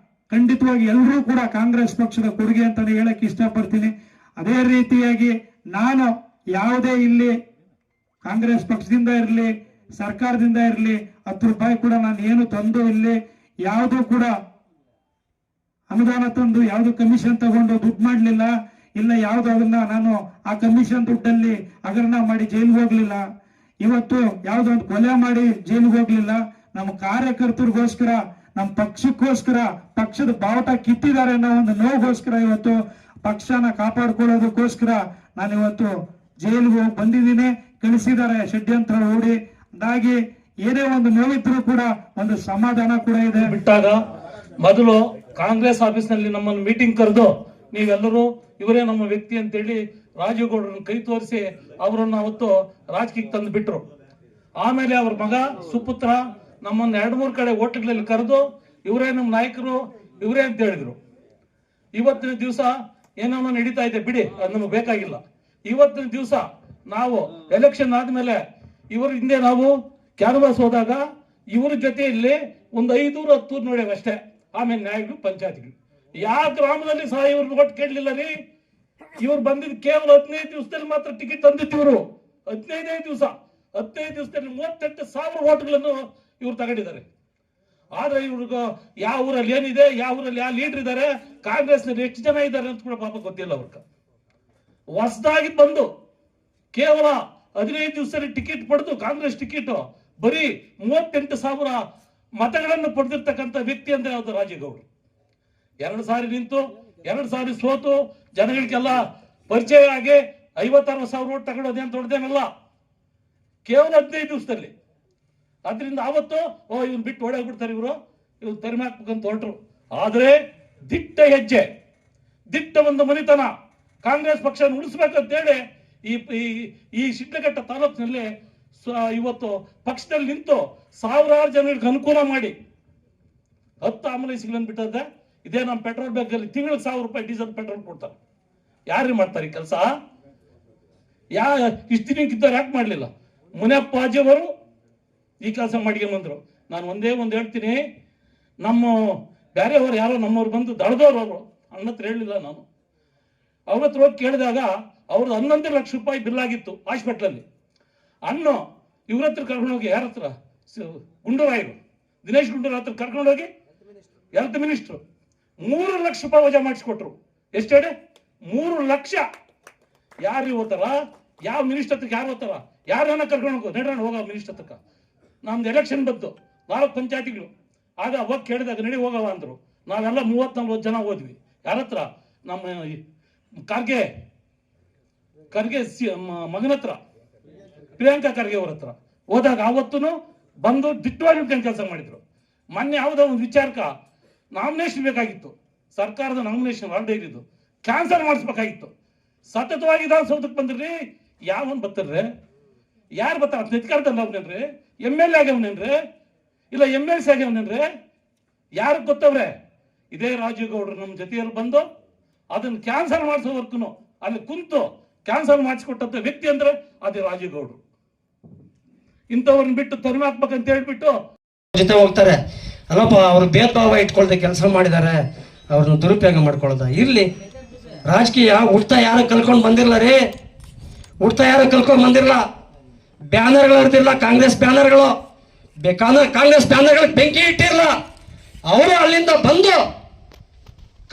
A: ಖಂಡಿತವಾಗಿ ಎಲ್ಲರೂ ಕೂಡ ಕಾಂಗ್ರೆಸ್ ಪಕ್ಷದ ಕೊಡುಗೆ ಅಂತಾನೆ ಹೇಳಕ್ ಇಷ್ಟಪಡ್ತೀನಿ. ಅದೇ ರೀತಿಯಾಗಿ ನಾನು ಯಾವುದೇ ಇಲ್ಲಿ ಕಾಂಗ್ರೆಸ್ ಪಕ್ಷದಿಂದ ಇರಲಿ ಸರ್ಕಾರದಿಂದ ಇರಲಿ 10 ರೂಪಾಯಿ ಕೂಡ ನಾನು ಏನು ತಂದು ಇಲ್ಲಿ ಯಾವುದು ಕೂಡ ಅನುದಾನ ತಂದು ಯಾವುದು ಕಮಿಷನ್ ತಗೊಂಡು ದುಡ್ಡು ಮಾಡ್ಲಿಲ್ಲ. ಇಲ್ಲ ಯಾವ್ದು ಅದನ್ನ ನಾನು ಆ ಕಮಿಷನ್ ದುಡ್ಡಲ್ಲಿ ಹಗರಣ ಮಾಡಿ ಜೈಲಿಗೆ ಹೋಗ್ಲಿಲ್ಲ. ಇವತ್ತು ಯಾವ್ದೋ ಒಂದು ಕೊಲೆ ಮಾಡಿ ಜೈಲಿಗೆ ಹೋಗ್ಲಿಲ್ಲ. ನಮ್ಮ ಕಾರ್ಯಕರ್ತರಿಗೋಸ್ಕರ, ನಮ್ಮ ಪಕ್ಷಕ್ಕೋಸ್ಕರ, ಪಕ್ಷದ ಬಾವುಟ ಕಿತ್ತಿದ್ದಾರೆ ಅನ್ನೋ ಒಂದು ನೋವುಗೋಸ್ಕರ ಇವತ್ತು ಪಕ್ಷನ ಕಾಪಾಡ್ಕೊಳ್ಳೋದಕ್ಕೋಸ್ಕರ ನಾನು ಇವತ್ತು ಜೈಲಿಗೆ ಹೋಗಿ ಬಂದಿದ್ದೀನಿ. ಕಳಿಸಿದ್ದಾರೆ ಷಡ್ಯಂತ್ರ ಹೂಡಿ. ಅದಾಗಿ ಏನೇ ಒಂದು ನೋವಿದ್ರು ಕೂಡ ಒಂದು ಸಮಾಧಾನ ಕೂಡ ಇದೆ.
B: ಬಿಟ್ಟಾಗ ಮೊದಲು ಕಾಂಗ್ರೆಸ್ ಆಫೀಸ್ ನಲ್ಲಿ ನಮ್ಮನ್ನು ಮೀಟಿಂಗ್ ಕರೆದು ನೀವೆಲ್ಲರೂ ಇವರೇ ನಮ್ಮ ವ್ಯಕ್ತಿ ಅಂತೇಳಿ ರಾಜೀವ್ ಗೌಡ್ರನ್ನ ಕೈ ತೋರಿಸಿ ಅವರನ್ನ ಅವತ್ತು ರಾಜಕೀಯಕ್ಕೆ ತಂದು ಬಿಟ್ರು. ಆಮೇಲೆ ಅವ್ರ ಮಗ ಸುಪುತ್ರ ನಮ್ಮನ್ನ 2-3 ಕಡೆ ಓಟ್ಗಳಲ್ಲಿ ಕರೆದು ಇವರೇ ನಮ್ಮ ನಾಯಕರು, ಇವರೇ ಅಂತ ಹೇಳಿದ್ರು. ಇವತ್ತಿನ ದಿವಸ ಏನೋ ನಡೀತಾ ಇದೆ ಬಿಡಿ, ಅದು ನಮಗೆ ಬೇಕಾಗಿಲ್ಲ. ಇವತ್ತಿನ ದಿವಸ ನಾವು ಎಲೆಕ್ಷನ್ ಆದ್ಮೇಲೆ ಇವ್ರ ಹಿಂದೆ ನಾವು ಕ್ಯಾನ್ವಾಸ್ ಹೋದಾಗ ಇವ್ರ ಜೊತೆಯಲ್ಲಿ ಒಂದು 500-10 ನೋಡ್ಯಾವ ಅಷ್ಟೇ. ಆಮೇಲೆ ನ್ಯಾಯಗಳು ಪಂಚಾಯತ್ಗಳು ಯಾವ ಗ್ರಾಮದಲ್ಲಿ ಸಹ ಇವ್ರನ್ನ ಒಟ್ಟು ಕೇಳಲಿಲ್ಲ ರೀ. ಇವ್ರು ಬಂದಿದ್ದು ಕೇವಲ 15 ದಿವಸದಲ್ಲಿ ಮಾತ್ರ ಟಿಕೆಟ್ ತಂದಿತ್ತಿವ್ರು. 15 ದಿವಸದಲ್ಲಿ 38,000 ಓಟ್ಗಳನ್ನು ಇವ್ರು ತಗೊಂಡಿದ್ದಾರೆ. ಆದ್ರೆ ಇವ್ರಿಗ ಯಾವ ಊರಲ್ಲಿ ಏನಿದೆ, ಯಾವ ಊರಲ್ಲಿ ಯಾವ ಲೀಡರ್ ಇದ್ದಾರೆ, ಕಾಂಗ್ರೆಸ್ ನಲ್ಲಿ ಎಷ್ಟು ಜನ ಇದ್ದಾರೆ ಅಂತ ಕೂಡ ಪಾಪ ಗೊತ್ತಿಲ್ಲ ಅವ್ರಕ. ಹೊಸದಾಗಿ ಬಂದು ಕೇವಲ 15 ದಿವಸದಲ್ಲಿ ಟಿಕೆಟ್ ಪಡೆದು ಕಾಂಗ್ರೆಸ್ ಟಿಕೆಟ್ ಬರೀ 38,000 ಮತಗಳನ್ನು ಪಡೆದಿರ್ತಕ್ಕಂಥ ವ್ಯಕ್ತಿ ಅಂದ್ರೆ ಯಾವ್ದು ರಾಜೀವ್ ಗೌಡ್ರು. 2 ಸಾರಿ ನಿಂತು 2 ಸಾರಿ ಸೋತು ಜನಗಳಿಗೆಲ್ಲ ಪರಿಚಯ ಆಗಿ 50,000-60,000 ಓಟ್ ತಗೊಳ್ಳೋದೇನು ದೊಡ್ಡದೇನಲ್ಲ, ಕೇವಲ 15 ದಿವಸದಲ್ಲಿ. ಅದರಿಂದ ಅವತ್ತು ಇವ್ನು ಬಿಟ್ಟು ಓಡಾಗ್ಬಿಡ್ತಾರೆ, ಇವ್ರು ತರಿಮಾಕ್ಬೇಕಂತ ಹೊರಟರು. ಆದ್ರೆ ದಿಟ್ಟ ಹೆಜ್ಜೆ, ದಿಟ್ಟ ಒಂದು ಮನಿತನ, ಕಾಂಗ್ರೆಸ್ ಪಕ್ಷ ಉಳಿಸ್ಬೇಕಂತ ಹೇಳಿ ಈ ಈ ಶಿಡ್ಲಘಟ್ಟ ತಾಲೂಕಿನಲ್ಲಿ ಇವತ್ತು ಪಕ್ಷದಲ್ಲಿ ನಿಂತು ಸಾವಿರಾರು ಜನರಿಗೆ ಅನುಕೂಲ ಮಾಡಿ 10 ಆಂಬುಲೆನ್ಸ್ಗಳನ್ನು ಬಿಟ್ಟದ. ಇದೇ ನಮ್ಮ ಪೆಟ್ರೋಲ್ ಬ್ಯಾಂಕಲ್ಲಿ ತಿಂಗಳಿಗೆ 1000 ರೂಪಾಯಿ ಡೀಸೆಲ್ ಪೆಟ್ರೋಲ್ ಕೊಡ್ತಾರೆ. ಯಾರು ಮಾಡ್ತಾರೆ ಈ ಕೆಲಸ? ಇಷ್ಟು ದಿನಕ್ಕಿದ್ದವ್ರು ಯಾಕೆ ಮಾಡಲಿಲ್ಲ? ಮುನಿಯಪ್ಪಾಜಿಯವರು ಈ ಕೆಲಸ ಬಂದ್ರು. ನಾನು ಒಂದೇ ಒಂದು ಹೇಳ್ತೀನಿ, ನಮ್ಮ ಬೇರೆಯವರು ಯಾರೋ ನಮ್ಮವ್ರು ಬಂದು ದಳದವ್ರು ಅವರು ಅಣ್ಣ ಹತ್ರ ಹೇಳಿಲ್ಲ. ನಾನು ಅವ್ರ ಹತ್ರ ಹೋಗಿ ಕೇಳಿದಾಗ ಅವ್ರದ್ದು 11 ಲಕ್ಷ ರೂಪಾಯಿ ಬಿಲ್ ಆಗಿತ್ತು ಹಾಸ್ಪಿಟ್ಲಲ್ಲಿ. ಅನ್ನು ಇವ್ರ ಹತ್ರ ಕರ್ಕೊಂಡೋಗಿ, ಯಾರ ಹತ್ರ? ಗುಂಡೂರಾಯರು, ದಿನೇಶ್ ಗುಂಡೂರಾವ್ ಹತ್ರ ಕರ್ಕೊಂಡೋಗಿ ಹೆಲ್ತ್ ಮಿನಿಸ್ಟ್ರು 3 ಲಕ್ಷ ರೂಪಾಯಿ ವಜಾ ಮಾಡಿಸ್ಕೊಟ್ರು. ಎಷ್ಟು ಹೇಳಿ? 3 ಲಕ್ಷ. ಯಾರು ಓದ್ತಾರ? ಯಾವ ಮಿನಿಸ್ಟರ್ ಹತ್ರಕ್ಕೆ ಯಾರು ಓದ್ತಾರ? ಯಾರನ್ನ ಕರ್ಕೊಂಡು ಹೋಗೋ, ನಡ್ರ ಹೋಗ ಮಿನಿಸ್ಟರ್ ಹತ್ರಕ್ಕ. ನಮ್ದು ಎಲೆಕ್ಷನ್ ಬಂತು, 4 ಪಂಚಾಯತಿಗಳು. ಆಗ ಅವಾಗ ಕೇಳಿದಾಗ ನಡಿ ಹೋಗವ ಅಂದ್ರು. ನಾವೆಲ್ಲ 30-40 ಜನ ಹೋದ್ವಿ. ಯಾರ ಹತ್ರ? ನಮ್ಮ ಖರ್ಗೆ ಮಗನ ಹತ್ರ, ಪ್ರಿಯಾಂಕಾ ಖರ್ಗೆ ಅವ್ರ ಹತ್ರ ಹೋದಾಗ ಅವತ್ತು ಬಂದು ದಿಟ್ಟವಾಗಿ ಕೆಲಸ ಮಾಡಿದ್ರು. ಮೊನ್ನೆ ಯಾವುದೋ ಒಂದು ವಿಚಾರಕ ನಾಮಿನೇಷನ್ ಬೇಕಾಗಿತ್ತು, ಸರ್ಕಾರದ ನಾಮಿನೇಷನ್ ಆಲ್ರೆಡಿ ಇದು ಕ್ಯಾನ್ಸಲ್ ಮಾಡಿಸ್ಬೇಕಾಗಿತ್ತು. ಸತತವಾಗಿ ವಿಧಾನಸೌಧಕ್ಕೆ ಬಂದ್ರಿ. ಯಾವನ್ ಬರ್ತಾರ್ರಿ? ಯಾರು ಬರ್ತಾರ? ಅಧಿಕಾರದಲ್ಲಿ ಅವನೇನ್ರಿ? MLA ಆಗ್ಯವನೇನ್ರಿ? ಇಲ್ಲ MLC ಆಗ್ಯವನೇನ್ರಿ? ಯಾರಿಗೆ ಗೊತ್ತವ್ರೆ? ಇದೇ ರಾಜೀವ್ ಗೌಡ್ರು ನಮ್ಮ ಜೊತೆಯಲ್ಲಿ ಬಂದು ಅದನ್ನು ಕ್ಯಾನ್ಸಲ್ ಮಾಡಿಸೋವರ್ಗು ಅಲ್ಲಿ ಕುಂತು ಕ್ಯಾನ್ಸಲ್ ಮಾಡಿಸ್ಕೊಟ್ಟಂತ ವ್ಯಕ್ತಿ ಅಂದ್ರೆ ಅದೇ ರಾಜೀವ್ ಗೌಡ್ರು. ಇಂಥವ್ರನ್ನ ಬಿಟ್ಟು ತರುಣ ಹಾಕ್ಬೇಕಂತ ಹೇಳ್ಬಿಟ್ಟು
C: ಜೊತೆ ಹೋಗ್ತಾರೆ. ಅಲ್ಲಪ್ಪ, ಅವ್ರು ಭೇದ ಭಾವ ಇಟ್ಕೊಳ್ದೆ ಕೆಲಸ ಮಾಡಿದ್ದಾರೆ, ಅವ್ರನ್ನ ದುರುಪಯೋಗ ಮಾಡ್ಕೊಳ್ದ. ಇರ್ಲಿ, ರಾಜಕೀಯ ಹುಡ್ತಾ ಯಾರು ಕಲ್ಕೊಂಡು ಬಂದಿರಲ್ಲ ರೀ. ಹುಡ್ತಾ ಯಾರು ಕಲ್ಕೊಂಡು ಬಂದಿರಲ್ಲ. ಬ್ಯಾನರ್ಗಳು ಇರ್ತಿಲ್ಲ, ಕಾಂಗ್ರೆಸ್ ಬ್ಯಾನರ್ಗಳು. ಕಾಂಗ್ರೆಸ್ ಬ್ಯಾನರ್ಗಳಿಗೆ ಬೆಂಕಿ ಇಟ್ಟಿರಲ್ಲ. ಅವರು ಅಲ್ಲಿಂದ ಬಂದು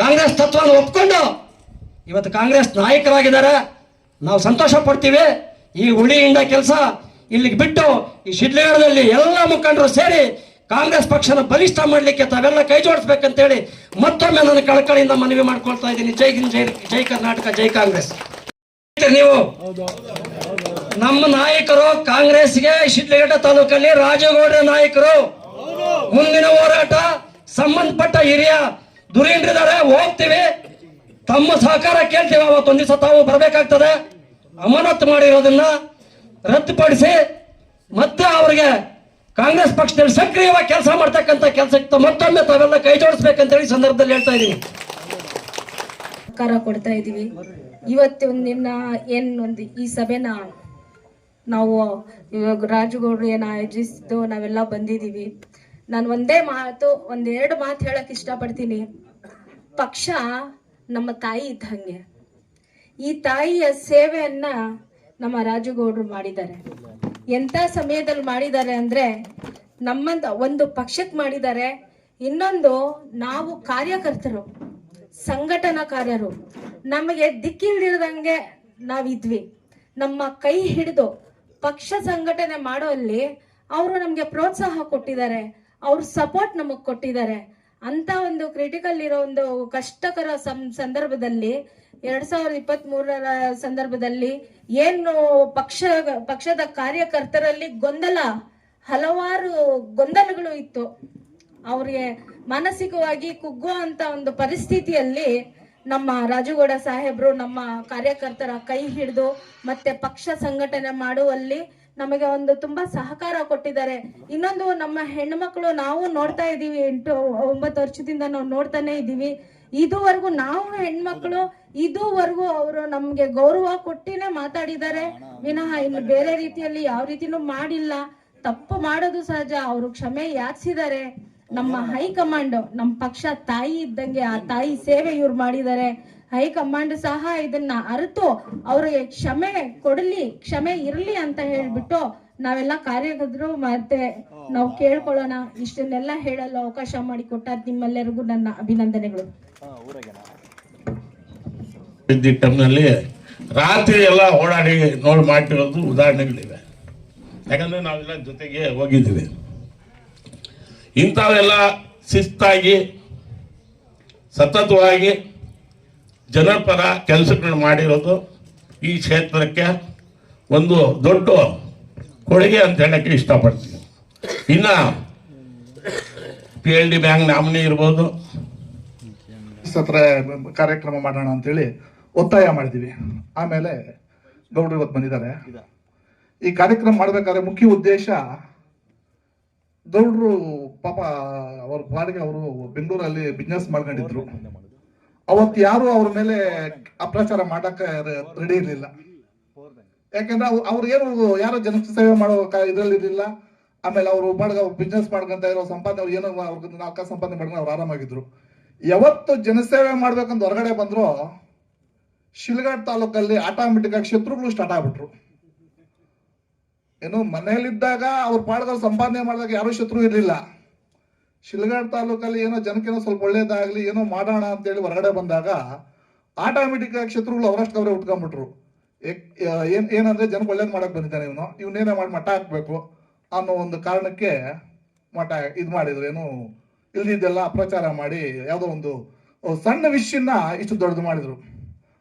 C: ಕಾಂಗ್ರೆಸ್ ತತ್ವನ ಒಪ್ಕೊಂಡು ಇವತ್ತು ಕಾಂಗ್ರೆಸ್ ನಾಯಕರಾಗಿದ್ದಾರೆ. ನಾವು ಸಂತೋಷ ಪಡ್ತೀವಿ. ಈ ಉಳಿ ಹಿಂಡ ಕೆಲಸ ಇಲ್ಲಿಗೆ ಬಿಟ್ಟು ಈ ಶಿಡ್ಲಘಟ್ಟದಲ್ಲಿ ಎಲ್ಲ ಮುಖಂಡರು ಸೇರಿ ಕಾಂಗ್ರೆಸ್ ಪಕ್ಷನ ಬಲಿಷ್ಠ ಮಾಡಲಿಕ್ಕೆ ತಾವೆಲ್ಲ ಕೈ ಜೋಡಿಸ್ಬೇಕಂತೇಳಿ ಮತ್ತೊಮ್ಮೆ ನಾನು ಕಳಕಳಿಯಿಂದ ಮನವಿ ಮಾಡ್ಕೊಳ್ತಾ ಇದ್ದೀನಿ. ಜೈ ಹಿಂದ್, ಜೈ ಕರ್ನಾಟಕ, ಜೈ ಕಾಂಗ್ರೆಸ್. ನೀವು ನಮ್ಮ ನಾಯಕರು ಕಾಂಗ್ರೆಸ್ಗೆ ಶಿಡ್ಲಘಟ್ಟ ತಾಲೂಕಲ್ಲಿ ರಾಜಗೌಡ ನಾಯಕರು. ಮುಂದಿನ ಹೋರಾಟ ಸಂಬಂಧಪಟ್ಟ ಹಿರಿಯ ಧುರೀಣರಿದ್ದಾರೆ, ಹೋಗ್ತೀವಿ. ತಮ್ಮ ಸಹಕಾರ ಕೇಳ್ತೀವಿ. ಅವತ್ತೊಂದ್ ದಿವಸ ತಾವು ಬರಬೇಕಾಗ್ತದೆ. ಅಮಾನತು ಮಾಡಿರೋದನ್ನ ರದ್ದುಪಡಿಸಿ ಮತ್ತೆ ಅವರಿಗೆ ಕಾಂಗ್ರೆಸ್ ಪಕ್ಷದಲ್ಲಿ ಸಕ್ರಿಯವಾಗಿ ಕೆಲಸ ಮಾಡ್ತಕ್ಕಂಥ ಕೆಲಸಕ್ಕೆ ಮತ್ತೊಮ್ಮೆ ತಾವೆಲ್ಲ ಕೈ ಜೋಡಿಸ್ಬೇಕಂತೇಳಿ ಸಂದರ್ಭದಲ್ಲಿ ಹೇಳ್ತಾ ಇದ್ದೀನಿ.
D: ಸಹಕಾರ ಕೊಡ್ತಾ ಇದೀವಿ. ಇವತ್ತು ಒಂದು ಈ ಸಭೆನ ನಾವು ಇವಾಗ ರಾಜುಗೌಡ್ರು ಏನು ಆಯೋಜಿಸಿದ್ದು ನಾವೆಲ್ಲ ಬಂದಿದ್ದೀವಿ. ನಾನು ಒಂದೆರಡು ಮಾತು ಹೇಳಕ್ ಇಷ್ಟಪಡ್ತೀನಿ. ಪಕ್ಷ ನಮ್ಮ ತಾಯಿ ಇದ್ದಂಗೆ. ಈ ತಾಯಿಯ ಸೇವೆಯನ್ನ ನಮ್ಮ ರಾಜುಗೌಡ್ರು ಮಾಡಿದ್ದಾರೆ. ಎಂಥ ಸಮಯದಲ್ಲಿ ಮಾಡಿದ್ದಾರೆ ಅಂದ್ರೆ, ಒಂದು ಪಕ್ಷಕ್ಕೆ ಮಾಡಿದ್ದಾರೆ, ಇನ್ನೊಂದು ನಾವು ಕಾರ್ಯಕರ್ತರು, ಸಂಘಟನಾಕಾರರು. ನಮಗೆ ದಿಕ್ಕಿಲ್ದಿರದಂಗೆ ನಾವಿದ್ವಿ. ನಮ್ಮ ಕೈ ಹಿಡಿದು ಪಕ್ಷ ಸಂಘಟನೆ ಮಾಡೋಲ್ಲಿ ಅವರು ನಮ್ಗೆ ಪ್ರೋತ್ಸಾಹ ಕೊಟ್ಟಿದ್ದಾರೆ, ಅವ್ರ ಸಪೋರ್ಟ್ ನಮಗ್ ಕೊಟ್ಟಿದ್ದಾರೆ. ಅಂತ ಒಂದು ಕ್ರಿಟಿಕಲ್ ಇರೋ ಒಂದು ಕಷ್ಟಕರ ಸಂದರ್ಭದಲ್ಲಿ 2023ರ ಸಂದರ್ಭದಲ್ಲಿ ಏನು ಪಕ್ಷದ ಕಾರ್ಯಕರ್ತರಲ್ಲಿ ಹಲವಾರು ಗೊಂದಲಗಳು ಇತ್ತು. ಅವ್ರಿಗೆ ಮಾನಸಿಕವಾಗಿ ಕುಗ್ಗುವಂತ ಒಂದು ಪರಿಸ್ಥಿತಿಯಲ್ಲಿ ನಮ್ಮ ರಾಜುಗೌಡ ಸಾಹೇಬ್ರು ನಮ್ಮ ಕಾರ್ಯಕರ್ತರ ಕೈ ಹಿಡಿದು ಮತ್ತೆ ಪಕ್ಷ ಸಂಘಟನೆ ಮಾಡುವಲ್ಲಿ ನಮಗೆ ಒಂದು ತುಂಬಾ ಸಹಕಾರ ಕೊಟ್ಟಿದ್ದಾರೆ. ಇನ್ನೊಂದು, ನಮ್ಮ ಹೆಣ್ಮಕ್ಳು ನಾವು ನೋಡ್ತಾ ಇದೀವಿ, 8-9 ವರ್ಷದಿಂದ ನಾವು ನೋಡ್ತಾನೆ ಇದೀವಿ. ಇದುವರೆಗೂ ನಾವು ಹೆಣ್ಮಕ್ಳು ಇದುವರೆಗೂ ಅವರು ನಮ್ಗೆ ಗೌರವ ಕೊಟ್ಟಿನೇ ಮಾತಾಡಿದ್ದಾರೆ ವಿನಃ ಇನ್ನು ಬೇರೆ ರೀತಿಯಲ್ಲಿ ಯಾವ ರೀತಿನೂ ಮಾಡಿಲ್ಲ. ತಪ್ಪು ಮಾಡೋದು ಸಹಜ, ಅವರು ಕ್ಷಮೆ ಯಾಚಿಸಿದ್ದಾರೆ. ನಮ್ಮ ಹೈಕಮಾಂಡ್, ನಮ್ಮ ಪಕ್ಷ ತಾಯಿ ಇದ್ದಂಗೆ, ಆ ತಾಯಿ ಸೇವೆ ಇವ್ರು ಮಾಡಿದ್ದಾರೆ. ಹೈಕಮಾಂಡ್ ಸಹ ಇದನ್ನ ಅರಿತು ಅವ್ರಿಗೆ ಕ್ಷಮೆ ಕೊಡಲಿ, ಕ್ಷಮೆ ಇರ್ಲಿ ಅಂತ ಹೇಳ್ಬಿಟ್ಟು ನಾವೆಲ್ಲ ಕಾರ್ಯಕರ್ತರು ಮತ್ತೆ ನಾವು ಕೇಳ್ಕೊಳ್ಳೋಣ. ಇಷ್ಟನ್ನೆಲ್ಲ ಹೇಳಲು ಅವಕಾಶ ಮಾಡಿಕೊಟ್ಟ ನಿಮ್ಮೆಲ್ಲರಿಗೂ ನನ್ನ ಅಭಿನಂದನೆಗಳು.
E: ಟೈಮ್ನಲ್ಲಿ ರಾತ್ರಿ ಎಲ್ಲ ಓಡಾಡಿ ಮಾಡಿರೋದು ಉದಾಹರಣೆಗಳಿವೆ. ಯಾಕಂದ್ರೆ ನಾವೆಲ್ಲ ಜೊತೆಗೆ ಹೋಗಿದ್ದೀವಿ. ಇಂಥವೆಲ್ಲ ಶಿಸ್ತಾಗಿ ಸತತವಾಗಿ ಜನಪರ ಕೆಲಸಗಳು ಮಾಡಿರೋದು ಈ ಕ್ಷೇತ್ರಕ್ಕೆ ಒಂದು ದೊಡ್ಡ ಕೊಡುಗೆ ಅಂತ ಹೇಳಕ್ಕೆ ಇಷ್ಟಪಡ್ತೀನಿ. ಇನ್ನು PLD ಬ್ಯಾಂಕ್ ನಾಮಿನಿ ಇರ್ಬೋದು,
F: ಕಾರ್ಯಕ್ರಮ ಮಾಡೋಣ ಅಂತೇಳಿ ಒತ್ತಾಯ ಮಾಡಿದ್ದೀವಿ. ಆಮೇಲೆ ಗೌಡ್ರು ಇವತ್ತು ಬಂದಿದ್ದಾರೆ. ಈ ಕಾರ್ಯಕ್ರಮ ಮಾಡ್ಬೇಕಾದ್ರೆ ಮುಖ್ಯ ಉದ್ದೇಶ, ಗೌಡ್ರು ಪಾಪ ಅವ್ರ ಬಾಡಿಗೆ ಅವರು ಬೆಂಗಳೂರಲ್ಲಿ ಬಿಸ್ನೆಸ್ ಮಾಡ್ಕೊಂಡಿದ್ರು. ಅವತ್ತು ಯಾರು ಅವ್ರ ಮೇಲೆ ಅಪ್ರಚಾರ ಮಾಡಕ್ಕೆ ರೆಡಿ ಇರಲಿಲ್ಲ. ಯಾಕೆಂದ್ರೆ ಅವ್ರು ಏನು ಯಾರೋ ಜನ ಸೇವೆ ಮಾಡೋ ಇದ್ರಲ್ಲಿ ಇರಲಿಲ್ಲ. ಆಮೇಲೆ ಅವರು ಬಾಡಿಗೆ ಅವ್ರು ಬಿಸ್ನೆಸ್ ಮಾಡ್ಕೊಂತ ಇರೋ ಸಂಪಾದನೆ ಅವ್ರು ಏನೋ ಅವ್ರಿಗೆ ನಾಲ್ಕ ಸಂಪಾದನೆ ಮಾಡ್ಕೊಂಡು ಅವ್ರು ಆರಾಮಾಗಿದ್ರು. ಯಾವತ್ತು ಜನಸೇವೆ ಮಾಡ್ಬೇಕಂತ ಹೊರಗಡೆ ಬಂದ್ರು, ಶಿಲ್ಘಾಟ್ ತಾಲೂಕಲ್ಲಿ ಆಟೋಮೆಟಿಕ್ ಆಗಿ ಶತ್ರುಗಳು ಸ್ಟಾರ್ಟ್ ಆಗ್ಬಿಟ್ರು. ಏನು ಮನೆಯಲ್ಲಿದ್ದಾಗ ಅವ್ರ ಪಾಡ್ಗಳು ಸಂಪಾದನೆ ಮಾಡಿದಾಗ ಯಾರು ಶತ್ರು ಇರಲಿಲ್ಲ. ಶಿಲ್ಘಾಟ್ ತಾಲೂಕಲ್ಲಿ ಏನೋ ಜನಕ್ಕೇನೋ ಸ್ವಲ್ಪ ಒಳ್ಳೇದಾಗ್ಲಿ ಏನೋ ಮಾಡೋಣ ಅಂತೇಳಿ ಹೊರಗಡೆ ಬಂದಾಗ ಆಟೋಮೆಟಿಕ್ ಆಗಿ ಶತ್ರುಗಳು ಅವರಷ್ಟು ಅವರೇ ಉಟ್ಕೊಂಡ್ಬಿಟ್ರು. ಏನಂದ್ರೆ ಜನಕ್ಕೆ ಒಳ್ಳೇದು ಮಾಡಕ್ ಬಂದಿದ್ದಾನೆ ಇವನೇನೇ ಮಾಡಿ ಮಠ ಹಾಕ್ಬೇಕು ಅನ್ನೋ ಒಂದು ಕಾರಣಕ್ಕೆ ಮಠ ಇದು ಮಾಡಿದ್ರು. ಏನು ಇಲ್ದಿದ್ದೆಲ್ಲ ಅಪ್ರಚಾರ ಮಾಡಿ ಯಾವುದೋ ಒಂದು ಸಣ್ಣ ವಿಷಯನ ಇಷ್ಟು ದೊಡ್ಡದು ಮಾಡಿದ್ರು.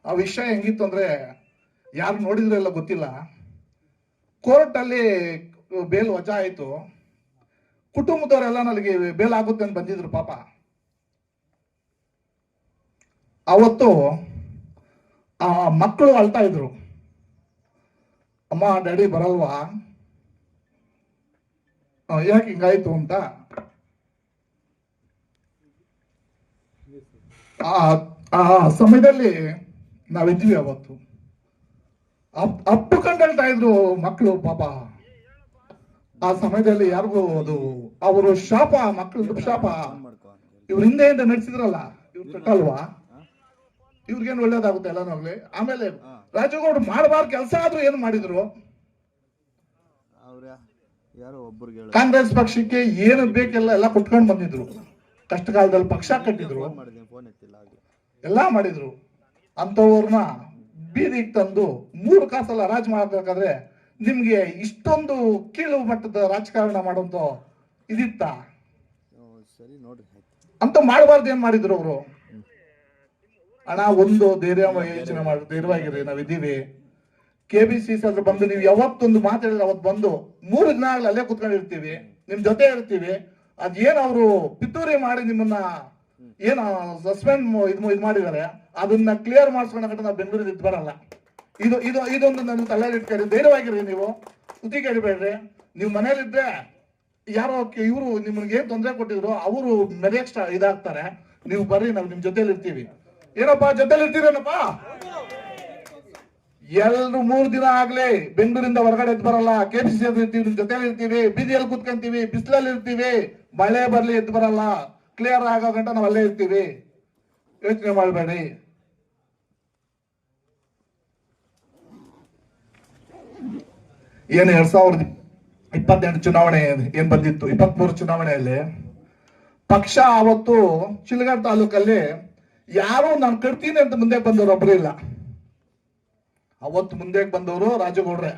F: ಆ ವಿಷಯ ಹೆಂಗಿತ್ತು ಅಂದ್ರೆ ಯಾರು ನೋಡಿದ್ರು ಎಲ್ಲ ಗೊತ್ತಿಲ್ಲ. ಕೋರ್ಟ್ ಅಲ್ಲಿ ಬೇಲ್ ವಜಾ ಆಯ್ತು. ಕುಟುಂಬದವರೆಲ್ಲ ನನಗೆ ಬೇಲ್ ಆಗುತ್ತೆ ಅಂತ ಬಂದಿದ್ರು. ಪಾಪ ಅವತ್ತು ಆ ಮಕ್ಕಳು ಅಳ್ತಾ ಇದ್ರು, ಅಮ್ಮ ಡ್ಯಾಡಿ ಬರಲ್ವಾ, ಯಾಕೆ ಹಿಂಗಾಯ್ತು ಅಂತ. ಆ ಸಮಯದಲ್ಲಿ ನಾವಿದ್ವಿ. ಅವತ್ತು ಅಪ್ಪುಕೊಂಡು ಹೇಳ್ತಾ ಇದ್ರು ಮಕ್ಕಳು. ಪಾಪ ಆ ಸಮಯದಲ್ಲಿ ಯಾರಿಗೂ ಅದು ಅವರು ಶಾಪ, ಮಕ್ಕಳದ್ದು ಶಾಪ. ಇವ್ರ ಹಿಂದೆಯಿಂದ ನಡೆಸಿದ್ರಲ್ಲ, ಇವ್ರು ಕಟ್ಟಲ್ವಾ, ಇವ್ರಿಗೇನು ಒಳ್ಳೇದಾಗುತ್ತೆ ಎಲ್ಲಾನು. ಆಮೇಲೆ ರಾಜಗೌಡ್ರು ಮಾಡಬಾರ್ದು ಕೆಲಸ ಆದ್ರೂ ಏನು ಮಾಡಿದ್ರು, ಕಾಂಗ್ರೆಸ್ ಪಕ್ಷಕ್ಕೆ ಏನು ಬೇಕೆಲ್ಲ ಎಲ್ಲ ಕೊಟ್ಕೊಂಡು ಬಂದಿದ್ರು. ಕಷ್ಟ ಕಾಲದಲ್ಲಿ ಪಕ್ಷ ಕಟ್ಟಿದ್ರು, ಎಲ್ಲಾ ಮಾಡಿದ್ರು. ಅಂತವ್ರನ್ನ ಬೀದಿಗೆ ತಂದು 3 ಕಾಸಲ್ಲ ರಾಜ್ ಮಾಡಬೇಕಾದ್ರೆ ನಿಮ್ಗೆ ಇಷ್ಟೊಂದು ಕೀಳು ಮಟ್ಟದ ರಾಜಕಾರಣ ಮಾಡೋಂತ ಇದಿತ್ತ ಅಂತ ಮಾಡಬಾರ್ದು. ಏನ್ ಮಾಡಿದ್ರು ಅವರು? ಹಣ ಒಂದು ಧೈರ್ಯ ಯೋಚನೆ ಮಾಡಿ ಧೈರ್ಯವಾಗಿರಿ, ನಾವಿದ್ದೀವಿ. KBCC ಹತ್ರ ಬಂದು ನೀವು ಯಾವತ್ತೊಂದು ಮಾತಾಡಿದ್ರೆ ಅವತ್ತು ಬಂದು 3 ದಿನ ಆಗ್ಲಿ ಅಲ್ಲೇ ಕುತ್ಕೊಂಡಿರ್ತೀವಿ, ನಿಮ್ ಜೊತೆ ಇರ್ತೀವಿ. ಅದೇನ್ ಅವರು ಪಿತೂರಿ ಮಾಡಿ ನಿಮ್ಮನ್ನ ಏನ ಸಸ್ಪೆಂಡ್ ಇದು ಮಾಡಿದ್ದಾರೆ, ಅದನ್ನ ಕ್ಲಿಯರ್ ಮಾಡಿಸ್ಕೊಂಡ ನಾವು ಬೆಂಗಳೂರಿಗೆ ಇದ್ ಬರಲ್ಲ. ಇದೊಂದು ನನ್ನ ತಲೆಯಲ್ಲಿ ಇಟ್ಕೊಳ್ಳಿ. ಧೈರ್ಯವಾಗಿರಿ, ನೀವು ಸುದ್ದಿ ಕೇಳಬೇಡ್ರಿ. ನೀವು ಮನೇಲಿದ್ರೆ ಯಾರೋ ಇವರು ನಿಮ್ಗೆ ಏನ್ ತೊಂದರೆ ಕೊಟ್ಟಿದ್ರು ಅವರು ಮೆರೆಯಕ್ ಇದಾಗ್ತಾರೆ. ನೀವು ಬರ್ರಿ, ನಾವು ನಿಮ್ ಜೊತೆಲಿ ಇರ್ತೀವಿ. ಏನಪ್ಪಾ ಜೊತೆಲಿ ಇರ್ತೀರೇನಪ್ಪ? ಎಲ್ರು 3 ದಿನ ಆಗ್ಲಿ ಬೆಂಗಳೂರಿಂದ ಹೊರಗಡೆ ಎದ್ದು ಬರಲ್ಲ. KBCC ಇರ್ತೀವಿ, ನಿಮ್ ಜೊತೆಲಿ ಇರ್ತೀವಿ, ಬೀದಿಯಲ್ಲಿ ಕುತ್ಕೊಂತೀವಿ, ಬಿಸಿಲಲ್ಲಿ ಇರ್ತೀವಿ, ಮಳೆ ಬರ್ಲಿ ಎದ್ದು ಬರಲ್ಲ. ಕ್ಲಿಯರ್ ಆಗೋ ಗಂಟ ನಾವ್ ಅಲ್ಲೇ ಇರ್ತೀವಿ, ಯೋಚನೆ ಮಾಡಬೇಡಿ. ಏನು 2022 ಚುನಾವಣೆ ಏನ್ ಬಂದಿತ್ತು, 23 ಚುನಾವಣೆಯಲ್ಲಿ ಪಕ್ಷ ಅವತ್ತು ಶಿಲ್ಘಾಟ್ ತಾಲೂಕಲ್ಲಿ ಯಾರು ನಾನು ಕಟ್ತೀನಿ ಅಂತ ಮುಂದೆ ಬಂದವರು ಒಬ್ರು ಇಲ್ಲ. ಅವತ್ತು ಮುಂದೆ ಬಂದವರು ರಾಜಗೌಡ್ರೆ.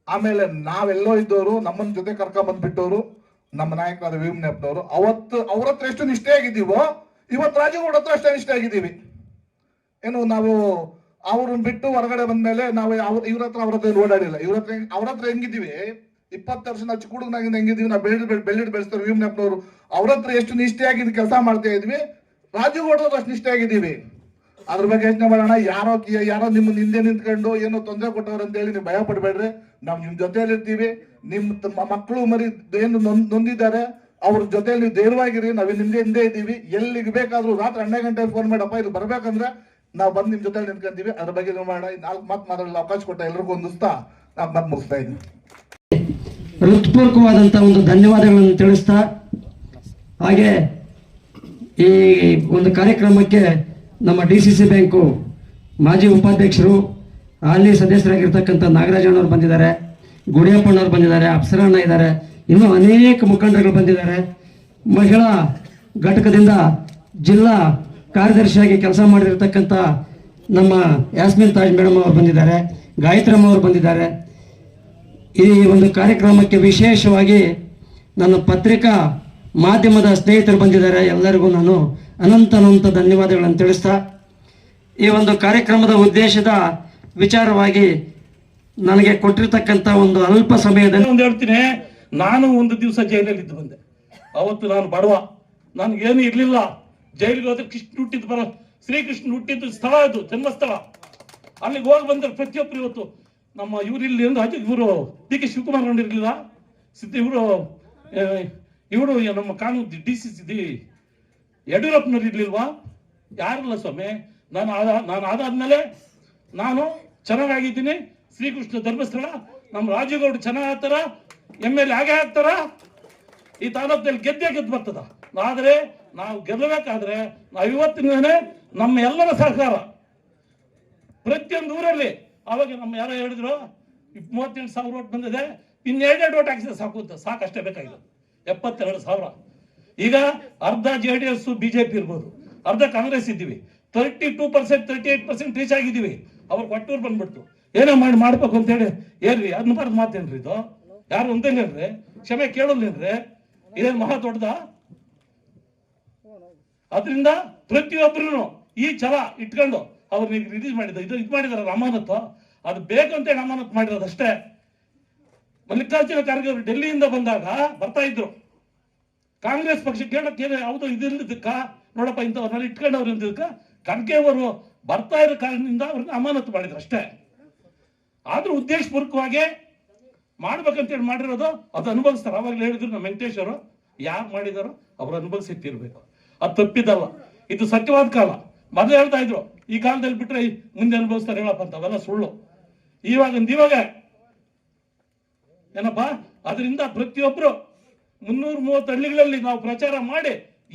F: ಆಮೇಲೆ ನಾವೆಲ್ಲೋ ಇದ್ದವರು ನಮ್ಮನ್ನ ಜೊತೆ ಕರ್ಕೊಂಡ್ ಬಂದ್ಬಿಟ್ಟವರು ನಮ್ಮ ನಾಯಕರಾದ ವೀಮನಪ್ಪನವರು. ಅವತ್ತು ಅವ್ರ ಹತ್ರ ಎಷ್ಟು ನಿಷ್ಠೆ ಆಗಿದ್ದೀವೋ ಇವತ್ತು ರಾಜಗೌಡ ಹತ್ರ ಅಷ್ಟೇ ನಿಷ್ಠೆ ಆಗಿದ್ದೀವಿ. ಏನು ನಾವು ಅವ್ರನ್ನ ಬಿಟ್ಟು ಹೊರಗಡೆ ಬಂದ್ಮೇಲೆ ನಾವು ಇವ್ರ ಹತ್ರ ಓಡಾಡಿಲ್ಲ. ಅವ್ರ ಹತ್ರ ಹೆಂಗಿದ್ದೀವಿ, 20 ವರ್ಷ ನಾವು ಚಿಕ್ಕ ಹುಡುಗನಾಗಿಂದ ಹೆಂಗಿದೀವಿ, ನಾವು ಬೆಳ್ಳಿಟ್ಟು ಬೆಳೆಸ್ತಾರೆ ವೀಮನಪ್ಪನವರು. ಅವ್ರ ಹತ್ರ ಎಷ್ಟು ನಿಷ್ಠೆ ಆಗಿದ್ದು ಕೆಲಸ ಮಾಡ್ತಾ ಇದ್ವಿ, ರಾಜಗೌಡ ಅಷ್ಟು ನಿಷ್ಠೆ ಆಗಿದ್ದೀವಿ. ಅದ್ರ ಬಗ್ಗೆ ಯೋಚನೆ ಮಾಡೋಣ. ಯಾರೋ ನಿಮ್ಮ ಹಿಂದೆ ನಿಂತ್ಕೊಂಡು ಏನೋ ತೊಂದರೆ ಕೊಟ್ಟವ್ರು ಅಂತ ಹೇಳಿ ನೀವು ಭಯ ಪಡ್ಬೇಡ್ರಿ. ನಾವು ನಿಮ್ ಜೊತೆಯಲ್ಲಿ ಇರ್ತೀವಿ. ನಿಮ್ಮ ಮಕ್ಕಳು ಮರಿ ಏನು ನೊಂದಿದ್ದಾರೆ ಅವ್ರ ಜೊತೆಯಲ್ಲಿ ನೀವು ಧೈರ್ಯವಾಗಿರಿ. ನಾವು ನಿಮ್ಗೆ ಹಿಂದೆ ಇದ್ದೀವಿ. ಎಲ್ಲಿಗೆ ಬೇಕಾದ್ರೂ ರಾತ್ರಿ 12 ಗಂಟೆಗೆ ಫೋನ್ ಮಾಡಪ್ಪ, ಇಲ್ಲಿ ಬರ್ಬೇಕಂದ್ರೆ ನಾವು ಬಂದು ನಿಮ್ ಜೊತೆ ನಿಂತ್ಕೊಂತೀವಿ. ಅದ್ರ ಬಗ್ಗೆ ಮಾಡೋಣ. 4 ಮಾತು ಮಾತಾಡಲು ಅವಕಾಶ ಕೊಟ್ಟ ಎಲ್ರಿಗೂ ಹೊಂದಿಸ್ತಾ ನಾವು ಮಾತು ಮುಗಿಸ್ತಾ ಇದ್ದೀನಿ.
C: ಹೃತ್ಪೂರ್ವಕವಾದಂಥ ಒಂದು ಧನ್ಯವಾದಗಳನ್ನು ತಿಳಿಸ್ತಾ, ಹಾಗೆ ಈ ಒಂದು ಕಾರ್ಯಕ್ರಮಕ್ಕೆ ನಮ್ಮ DCC ಬ್ಯಾಂಕು ಮಾಜಿ ಉಪಾಧ್ಯಕ್ಷರು, ಹಾಲಿ ಸದಸ್ಯರಾಗಿರ್ತಕ್ಕಂಥ ನಾಗರಾಜಣ್ಣವ್ರು ಬಂದಿದ್ದಾರೆ, ಗುಡಿಯಪ್ಪಣ್ಣವ್ರು ಬಂದಿದ್ದಾರೆ, ಅಪ್ಸರಣ್ಣ ಇದ್ದಾರೆ, ಇನ್ನೂ ಅನೇಕ ಮುಖಂಡರುಗಳು ಬಂದಿದ್ದಾರೆ. ಮಹಿಳಾ ಘಟಕದಿಂದ ಜಿಲ್ಲಾ ಕಾರ್ಯದರ್ಶಿಯಾಗಿ ಕೆಲಸ ಮಾಡಿರ್ತಕ್ಕಂಥ ನಮ್ಮ ಯಾಸ್ಮಿನ್ ತಾಜ್ ಮೇಡಮ್ ಅವರು ಬಂದಿದ್ದಾರೆ, ಗಾಯತ್ರಮ್ಮ ಅವರು ಬಂದಿದ್ದಾರೆ. ಈ ಒಂದು ಕಾರ್ಯಕ್ರಮಕ್ಕೆ ವಿಶೇಷವಾಗಿ ನನ್ನ ಪತ್ರಿಕಾ ಮಾಧ್ಯಮದ ಸ್ನೇಹಿತರು ಬಂದಿದ್ದಾರೆ. ಎಲ್ಲರಿಗೂ ನಾನು ಅನಂತ ಧನ್ಯವಾದಗಳನ್ನು ತಿಳಿಸ್ತಾ, ಈ ಒಂದು ಕಾರ್ಯಕ್ರಮದ ಉದ್ದೇಶದ ವಿಚಾರವಾಗಿ ನನಗೆ ಕೊಟ್ಟಿರ್ತಕ್ಕಂಥ ಒಂದು ಅಲ್ಪ ಸಮಯದಲ್ಲಿ
B: ಒಂದು ಹೇಳ್ತೀನಿ. ನಾನು ಒಂದು ದಿವಸ ಜೈಲಲ್ಲಿ ಇದ್ದು ಬಂದೆ. ಅವತ್ತು ನಾನು ಬಡವ, ನನ್ಗೇನು ಇರ್ಲಿಲ್ಲ. ಜೈಲಿಗೆ ಹೋದ್ರೆ ಶ್ರೀಕೃಷ್ಣ ಹುಟ್ಟಿದ್ದು ಸ್ಥಳ, ಅದು ಜನ್ಮಸ್ಥಳ. ಅಲ್ಲಿಗೆ ಹೋಗಿ ಬಂದ್ರೆ ಪ್ರತಿಯೊಬ್ಬರು ಇವತ್ತು ನಮ್ಮ ಇಲ್ಲಿ ಇವರು ಡಿ ಕೆ ಶಿವಕುಮಾರ್ ಇರಲಿಲ್ಲ, ಇವರು ನಮ್ಮ ಕಾನೂನು DCC ಯಡಿಯೂರಪ್ಪನವ್ರು ಇರ್ಲಿಲ್ವಾ? ಯಾರಿಲ್ಲ ಸ್ವಾಮಿ. ನಾನು ಅದಾದ್ಮೇಲೆ ನಾನು ಚೆನ್ನಾಗಿದ್ದೀನಿ. ಶ್ರೀಕೃಷ್ಣ ಧರ್ಮಸ್ಥಳ ನಮ್ಮ ರಾಜೇಗೌಡ ಚೆನ್ನಾಗ್ ಆಗ್ತಾರ, MLA ಆಗೇ ಆಗ್ತಾರ. ಈ ತಾಲೂಕಿನಲ್ಲಿ ಗೆದ್ದು ಬರ್ತದ. ಆದ್ರೆ ನಾವು ಗೆಲ್ಲಬೇಕಾದ್ರೆ ನಾವು ಇವತ್ತಿನೇ ನಮ್ಮ ಎಲ್ಲರ ಸಹಕಾರ ಪ್ರತಿಯೊಂದು ಊರಲ್ಲಿ. ಅವಾಗ ನಮ್ಮ ಯಾರೋ ಹೇಳಿದ್ರು 38,000 ಓಟ್ ಬಂದಿದೆ, ಇನ್ನು 2 ಓಟ್ ಹಾಕಿದ್ರೆ ಸಾಕಷ್ಟೇ ಬೇಕಾಗಿದೆ 72,000. ಈಗ ಅರ್ಧ JDS BJP ಇರ್ಬೋದು, ಅರ್ಧ ಕಾಂಗ್ರೆಸ್ ಇದ್ದೀವಿ. 32% 38% ರೀಚ್ ಆಗಿದ್ದೀವಿ. ಅವ್ರು ಕೊಟ್ಟೂರು ಬಂದ್ಬಿಡ್ತು. ಏನೋ ಮಾಡ್ಬೇಕು ಅಂತ ಹೇಳಿ ಏನ್ರಿ ಅದನ್ನ ಬರೆದು ಮಾತೇನ್ರಿ ಇದು? ಯಾರು ಅಂತೇನ್ರಿ ಕ್ಷಮೆ ಕೇಳೋಲ್ಲೇನ್ರಿ? ಇದೇನು ಮಹಾ ದೊಡ್ಡದ? ಅದರಿಂದ ಪ್ರತಿಯೊಬ್ಬರು ಈ ಛಲ ಇಟ್ಕೊಂಡು ಅವ್ರನ್ನ ರಿಲೀಸ್ ಮಾಡಿದ ಇದು ಮಾಡಿದಾರ ಅಮಾನತ್ತು. ಅದು ಬೇಕು ಅಂತೇಳಿ ಅಮಾನತ್ತು ಮಾಡಿರೋದಷ್ಟೇ. ಮಲ್ಲಿಕಾರ್ಜುನ ಖರ್ಗೆ ಅವರು ಡೆಲ್ಲಿಯಿಂದ ಬಂದಾಗ ಬರ್ತಾ ಇದ್ರು, ಕಾಂಗ್ರೆಸ್ ಪಕ್ಷ ಕೇಳಕ್ಕೆ ಯಾವುದು ಇದಿಲ್ಲದಕ್ಕ ನೋಡಪ್ಪ ಇಂಥವ್ರನ್ನೆಲ್ಲ ಇಟ್ಕೊಂಡು ಅವ್ರು ಇದ್ದಕ್ಕ ಖರ್ಗೆ ಅವರು ಬರ್ತಾ ಇರೋ ಕಾರಣದಿಂದ ಅವ್ರನ್ನ ಅಮಾನತು ಮಾಡಿದ್ರು ಅಷ್ಟೇ. ಆದ್ರೂ ಉದ್ದೇಶಪೂರ್ವಕವಾಗಿ ಮಾಡ್ಬೇಕಂತೇಳಿ ಮಾಡಿರೋದು ಅದು ಅನುಭವಿಸ್ತಾರೆ. ಅವಾಗಲೇ ಹೇಳಿದ್ರು ನಮ್ಮ ವೆಂಕಟೇಶ್ ಅವರು, ಯಾರು ಮಾಡಿದಾರೋ ಅವ್ರು ಅನುಭವಿಸಿರ್ಬೇಕು. ಅದು ತಪ್ಪಿದಲ್ಲ, ಇದು ಸತ್ಯವಾದ ಕಾಲ. ಮೊದಲು ಹೇಳ್ತಾ ಇದ್ರು ಈ ಕಾಲದಲ್ಲಿ ಬಿಟ್ರೆ ಮುಂದೆ ಅನುಭವಿಸ್ತಾರೆ ಹೇಳಪ್ಪ ಅಂತ. ಅವೆಲ್ಲ ಸುಳ್ಳು. ಇವಾಗ ಏನಪ್ಪಾ, ಅದರಿಂದ ಪ್ರತಿಯೊಬ್ರು 330 ಹಳ್ಳಿಗಳಲ್ಲಿ ನಾವು ಪ್ರಚಾರ ಮಾಡಿ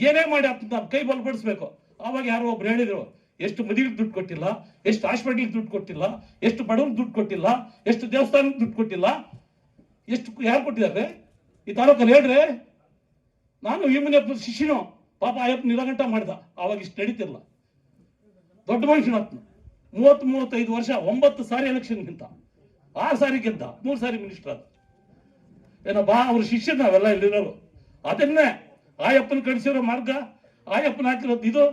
B: ಏನೇ ಮಾಡಿ ಕೈ ಬಲಪಡಿಸ್ಬೇಕು. ಆವಾಗ ಯಾರೋ ಒಬ್ರು ಹೇಳಿದ್ರು, ಎಷ್ಟು ಮದುವೆಗೆ ದುಡ್ಡು ಕೊಟ್ಟಿಲ್ಲ, ಎಷ್ಟು ಹಾಸ್ಪಿಟಲ್ಗೆ ದುಡ್ಡು ಕೊಟ್ಟಿಲ್ಲ, ಎಷ್ಟು ಬಡವ್ರಿಗೆ ದುಡ್ಡು ಕೊಟ್ಟಿಲ್ಲ, ಎಷ್ಟು ದೇವಸ್ಥಾನಕ್ಕೆ ದುಡ್ಡು ಕೊಟ್ಟಿಲ್ಲ, ಎಷ್ಟು ಯಾರು ಕೊಟ್ಟಿದ್ದಾರೆ ಈ ತಾಲೂಕಲ್ಲಿ ಹೇಳ್ರಿ. ನಾನು ಈ ಮುನಿಯಪ್ಪನ ಶಿಷ್ಯನು, ಪಾಪ ಅಯ್ಯಪ್ಪ ನಿಲಗಂಟ ಮಾಡ್ದ. ಆವಾಗ ಇಷ್ಟು ನಡೀತಿರ್ಲ. ದೊಡ್ಡ ಮನುಷ್ಯನಾತ್ನ 30-35 ವರ್ಷ 9 ಸಾರಿ ಎಲೆಕ್ಷನ್ ಗಿಂತ 6 ಸಾರಿ ಗೆದ್ದ, 3 ಸಾರಿ ಮಿನಿಸ್ಟರ್ ಆದ. ಏನಪ್ಪಾ ಅವ್ರ ಶಿಷ್ಯ ನಾವೆಲ್ಲ ಇಲ್ಲಿರೋರು. ಅದನ್ನೇ ಆಯಪ್ಪನ ಕಳಿಸಿರೋ ಮಾರ್ಗ, ಆಯಪ್ಪನ ಹಾಕಿರೋದು ಇದು,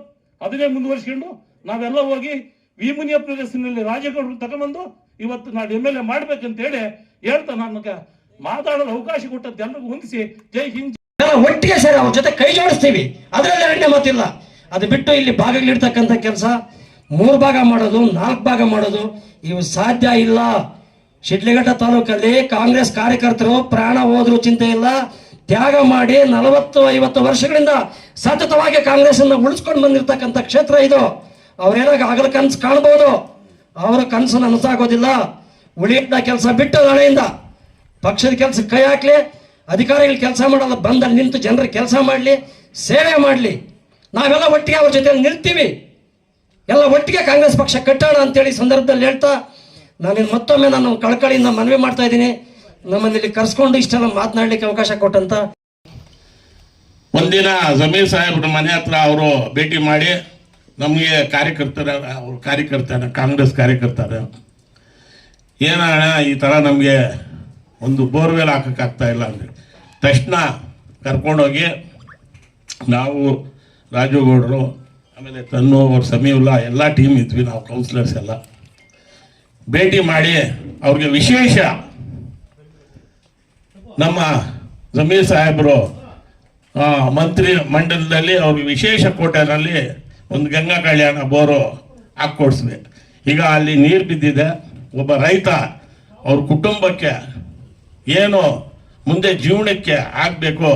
B: ಅದನ್ನೇ ಮುಂದುವರಿಸ್ಕೊಂಡು ನಾವೆಲ್ಲ ಹೋಗಿ ವಿ ಮುನಿಯಪ್ಪನ ಹೆಸರಿನಲ್ಲಿ ರಾಜೇಗೌಡರು ತಗೊಂಡ್ಬಂದು ಇವತ್ತು ನಾನು MLA ಮಾಡ್ಬೇಕಂತ ಹೇಳಿ ಹೇಳ್ತಾ ನನಗೆ ಮಾತಾಡಲು ಅವಕಾಶ ಕೊಟ್ಟದ್ದು ಎಲ್ಲರಿಗೂ ಹೊಂದಿಸಿ ಜೈ ಹಿಂದ್.
C: ಒಟ್ಟಿಗೆ ಸೇರಿ ಅವ್ರ ಜೊತೆ ಕೈ ಜೋಡಿಸ್ತೀವಿ, ಅದರಲ್ಲಿ 2ನೇ ಮಾತಿಲ್ಲ. ಅದು ಬಿಟ್ಟು ಇಲ್ಲಿ ಭಾಗಗಳಿರ್ತಕ್ಕಂಥ ಕೆಲಸ 3 ಭಾಗ ಮಾಡೋದು, 4 ಭಾಗ ಮಾಡೋದು ಇವು ಸಾಧ್ಯ ಇಲ್ಲ. ಶಿಡ್ಲಘಟ್ಟ ತಾಲೂಕಲ್ಲಿ ಕಾಂಗ್ರೆಸ್ ಕಾರ್ಯಕರ್ತರು ಪ್ರಾಣ ಹೋದ್ರು ಚಿಂತೆ ಇಲ್ಲ, ತ್ಯಾಗ ಮಾಡಿ 40-50 ವರ್ಷಗಳಿಂದ ಸತತವಾಗಿ ಕಾಂಗ್ರೆಸ್ ಅನ್ನು ಉಳಿಸ್ಕೊಂಡು ಬಂದಿರತಕ್ಕಂಥ ಕ್ಷೇತ್ರ ಇದು. ಅವ್ರೇನಾಗ ಆಗಲ ಕನಸು ಕಾಣಬಹುದು, ಅವರ ಕನಸನ್ನು ನನಸಾಗೋದಿಲ್ಲ. ಉಳಿದ ಕೆಲಸ ಬಿಟ್ಟು ನಾಳೆಯಿಂದ ಪಕ್ಷದ ಕೆಲಸ ಕೈ ಹಾಕ್ಲಿ, ಅಧಿಕಾರಿಗಳು ಕೆಲಸ ಮಾಡಲ್ಲ, ಬಂದಲ್ಲಿ ನಿಂತು ಜನರ ಕೆಲಸ ಮಾಡಲಿ, ಸೇವೆ ಮಾಡಲಿ. ನಾವೆಲ್ಲ ಒಟ್ಟಿಗೆ ಅವ್ರ ಜೊತೆ ನಿಲ್ತೀವಿ, ಎಲ್ಲ ಒಟ್ಟಿಗೆ ಕಾಂಗ್ರೆಸ್ ಪಕ್ಷ ಕಟ್ಟೋಣ ಅಂತೇಳಿ ಸಂದರ್ಭದಲ್ಲಿ ಹೇಳ್ತಾ ಮತ್ತೊಮ್ಮೆ ನಾನು ಕಳಕಳಿಯಿಂದ ಮನವಿ ಮಾಡ್ತಾ ಇದ್ದೀನಿ. ನಮ್ಮಲ್ಲಿ ಇಲ್ಲಿ ಕರೆಸ್ಕೊಂಡು ಇಷ್ಟೆಲ್ಲ ಮಾತನಾಡ್ಲಿಕ್ಕೆ ಅವಕಾಶ ಕೊಟ್ಟಂತ
E: ಒಂದಿನ ಜಮೀರ್ ಸಾಹೇಬ್ರ ಮನೆ ಹತ್ರ ಅವರು ಭೇಟಿ ಮಾಡಿ ನಮಗೆ ಕಾರ್ಯಕರ್ತರ ಕಾಂಗ್ರೆಸ್ ಕಾರ್ಯಕರ್ತರ ಏನಣ್ಣ ಈ ಥರ ನಮಗೆ ಒಂದು ಬೋರ್ವೆಲ್ ಹಾಕೋಕ್ಕಾಗ್ತಾ ಇಲ್ಲ ಅಂದರೆ ತಕ್ಷಣ ಕರ್ಕೊಂಡೋಗಿ ನಾವು ರಾಜುಗೌಡರು ಆಮೇಲೆ ತನ್ನು ಅವ್ರ ಸಮೀವುಲ್ಲಾ ಎಲ್ಲ ಟೀಮ್ ಇದ್ವಿ, ನಾವು ಕೌನ್ಸಿಲರ್ಸ್ ಎಲ್ಲ ಭೇಟಿ ಮಾಡಿ ಅವ್ರಿಗೆ ವಿಶೇಷ ನಮ್ಮ ಜಮೀರ್ ಸಾಹೇಬರು ಮಂತ್ರಿ ಮಂಡಲದಲ್ಲಿ ಅವ್ರಿಗೆ ವಿಶೇಷ ಕೋಟೆನಲ್ಲಿ ಒಂದು ಗಂಗಾ ಕಲ್ಯಾಣ ಬೋರು ಹಾಕ್ಕೊಡ್ಸಿದೆ. ಈಗ ಅಲ್ಲಿ ನೀರು ಬಿದ್ದಿದೆ. ಒಬ್ಬ ರೈತ ಅವ್ರ ಕುಟುಂಬಕ್ಕೆ ಏನು ಮುಂದೆ ಜೀವನಕ್ಕೆ ಆಗಬೇಕು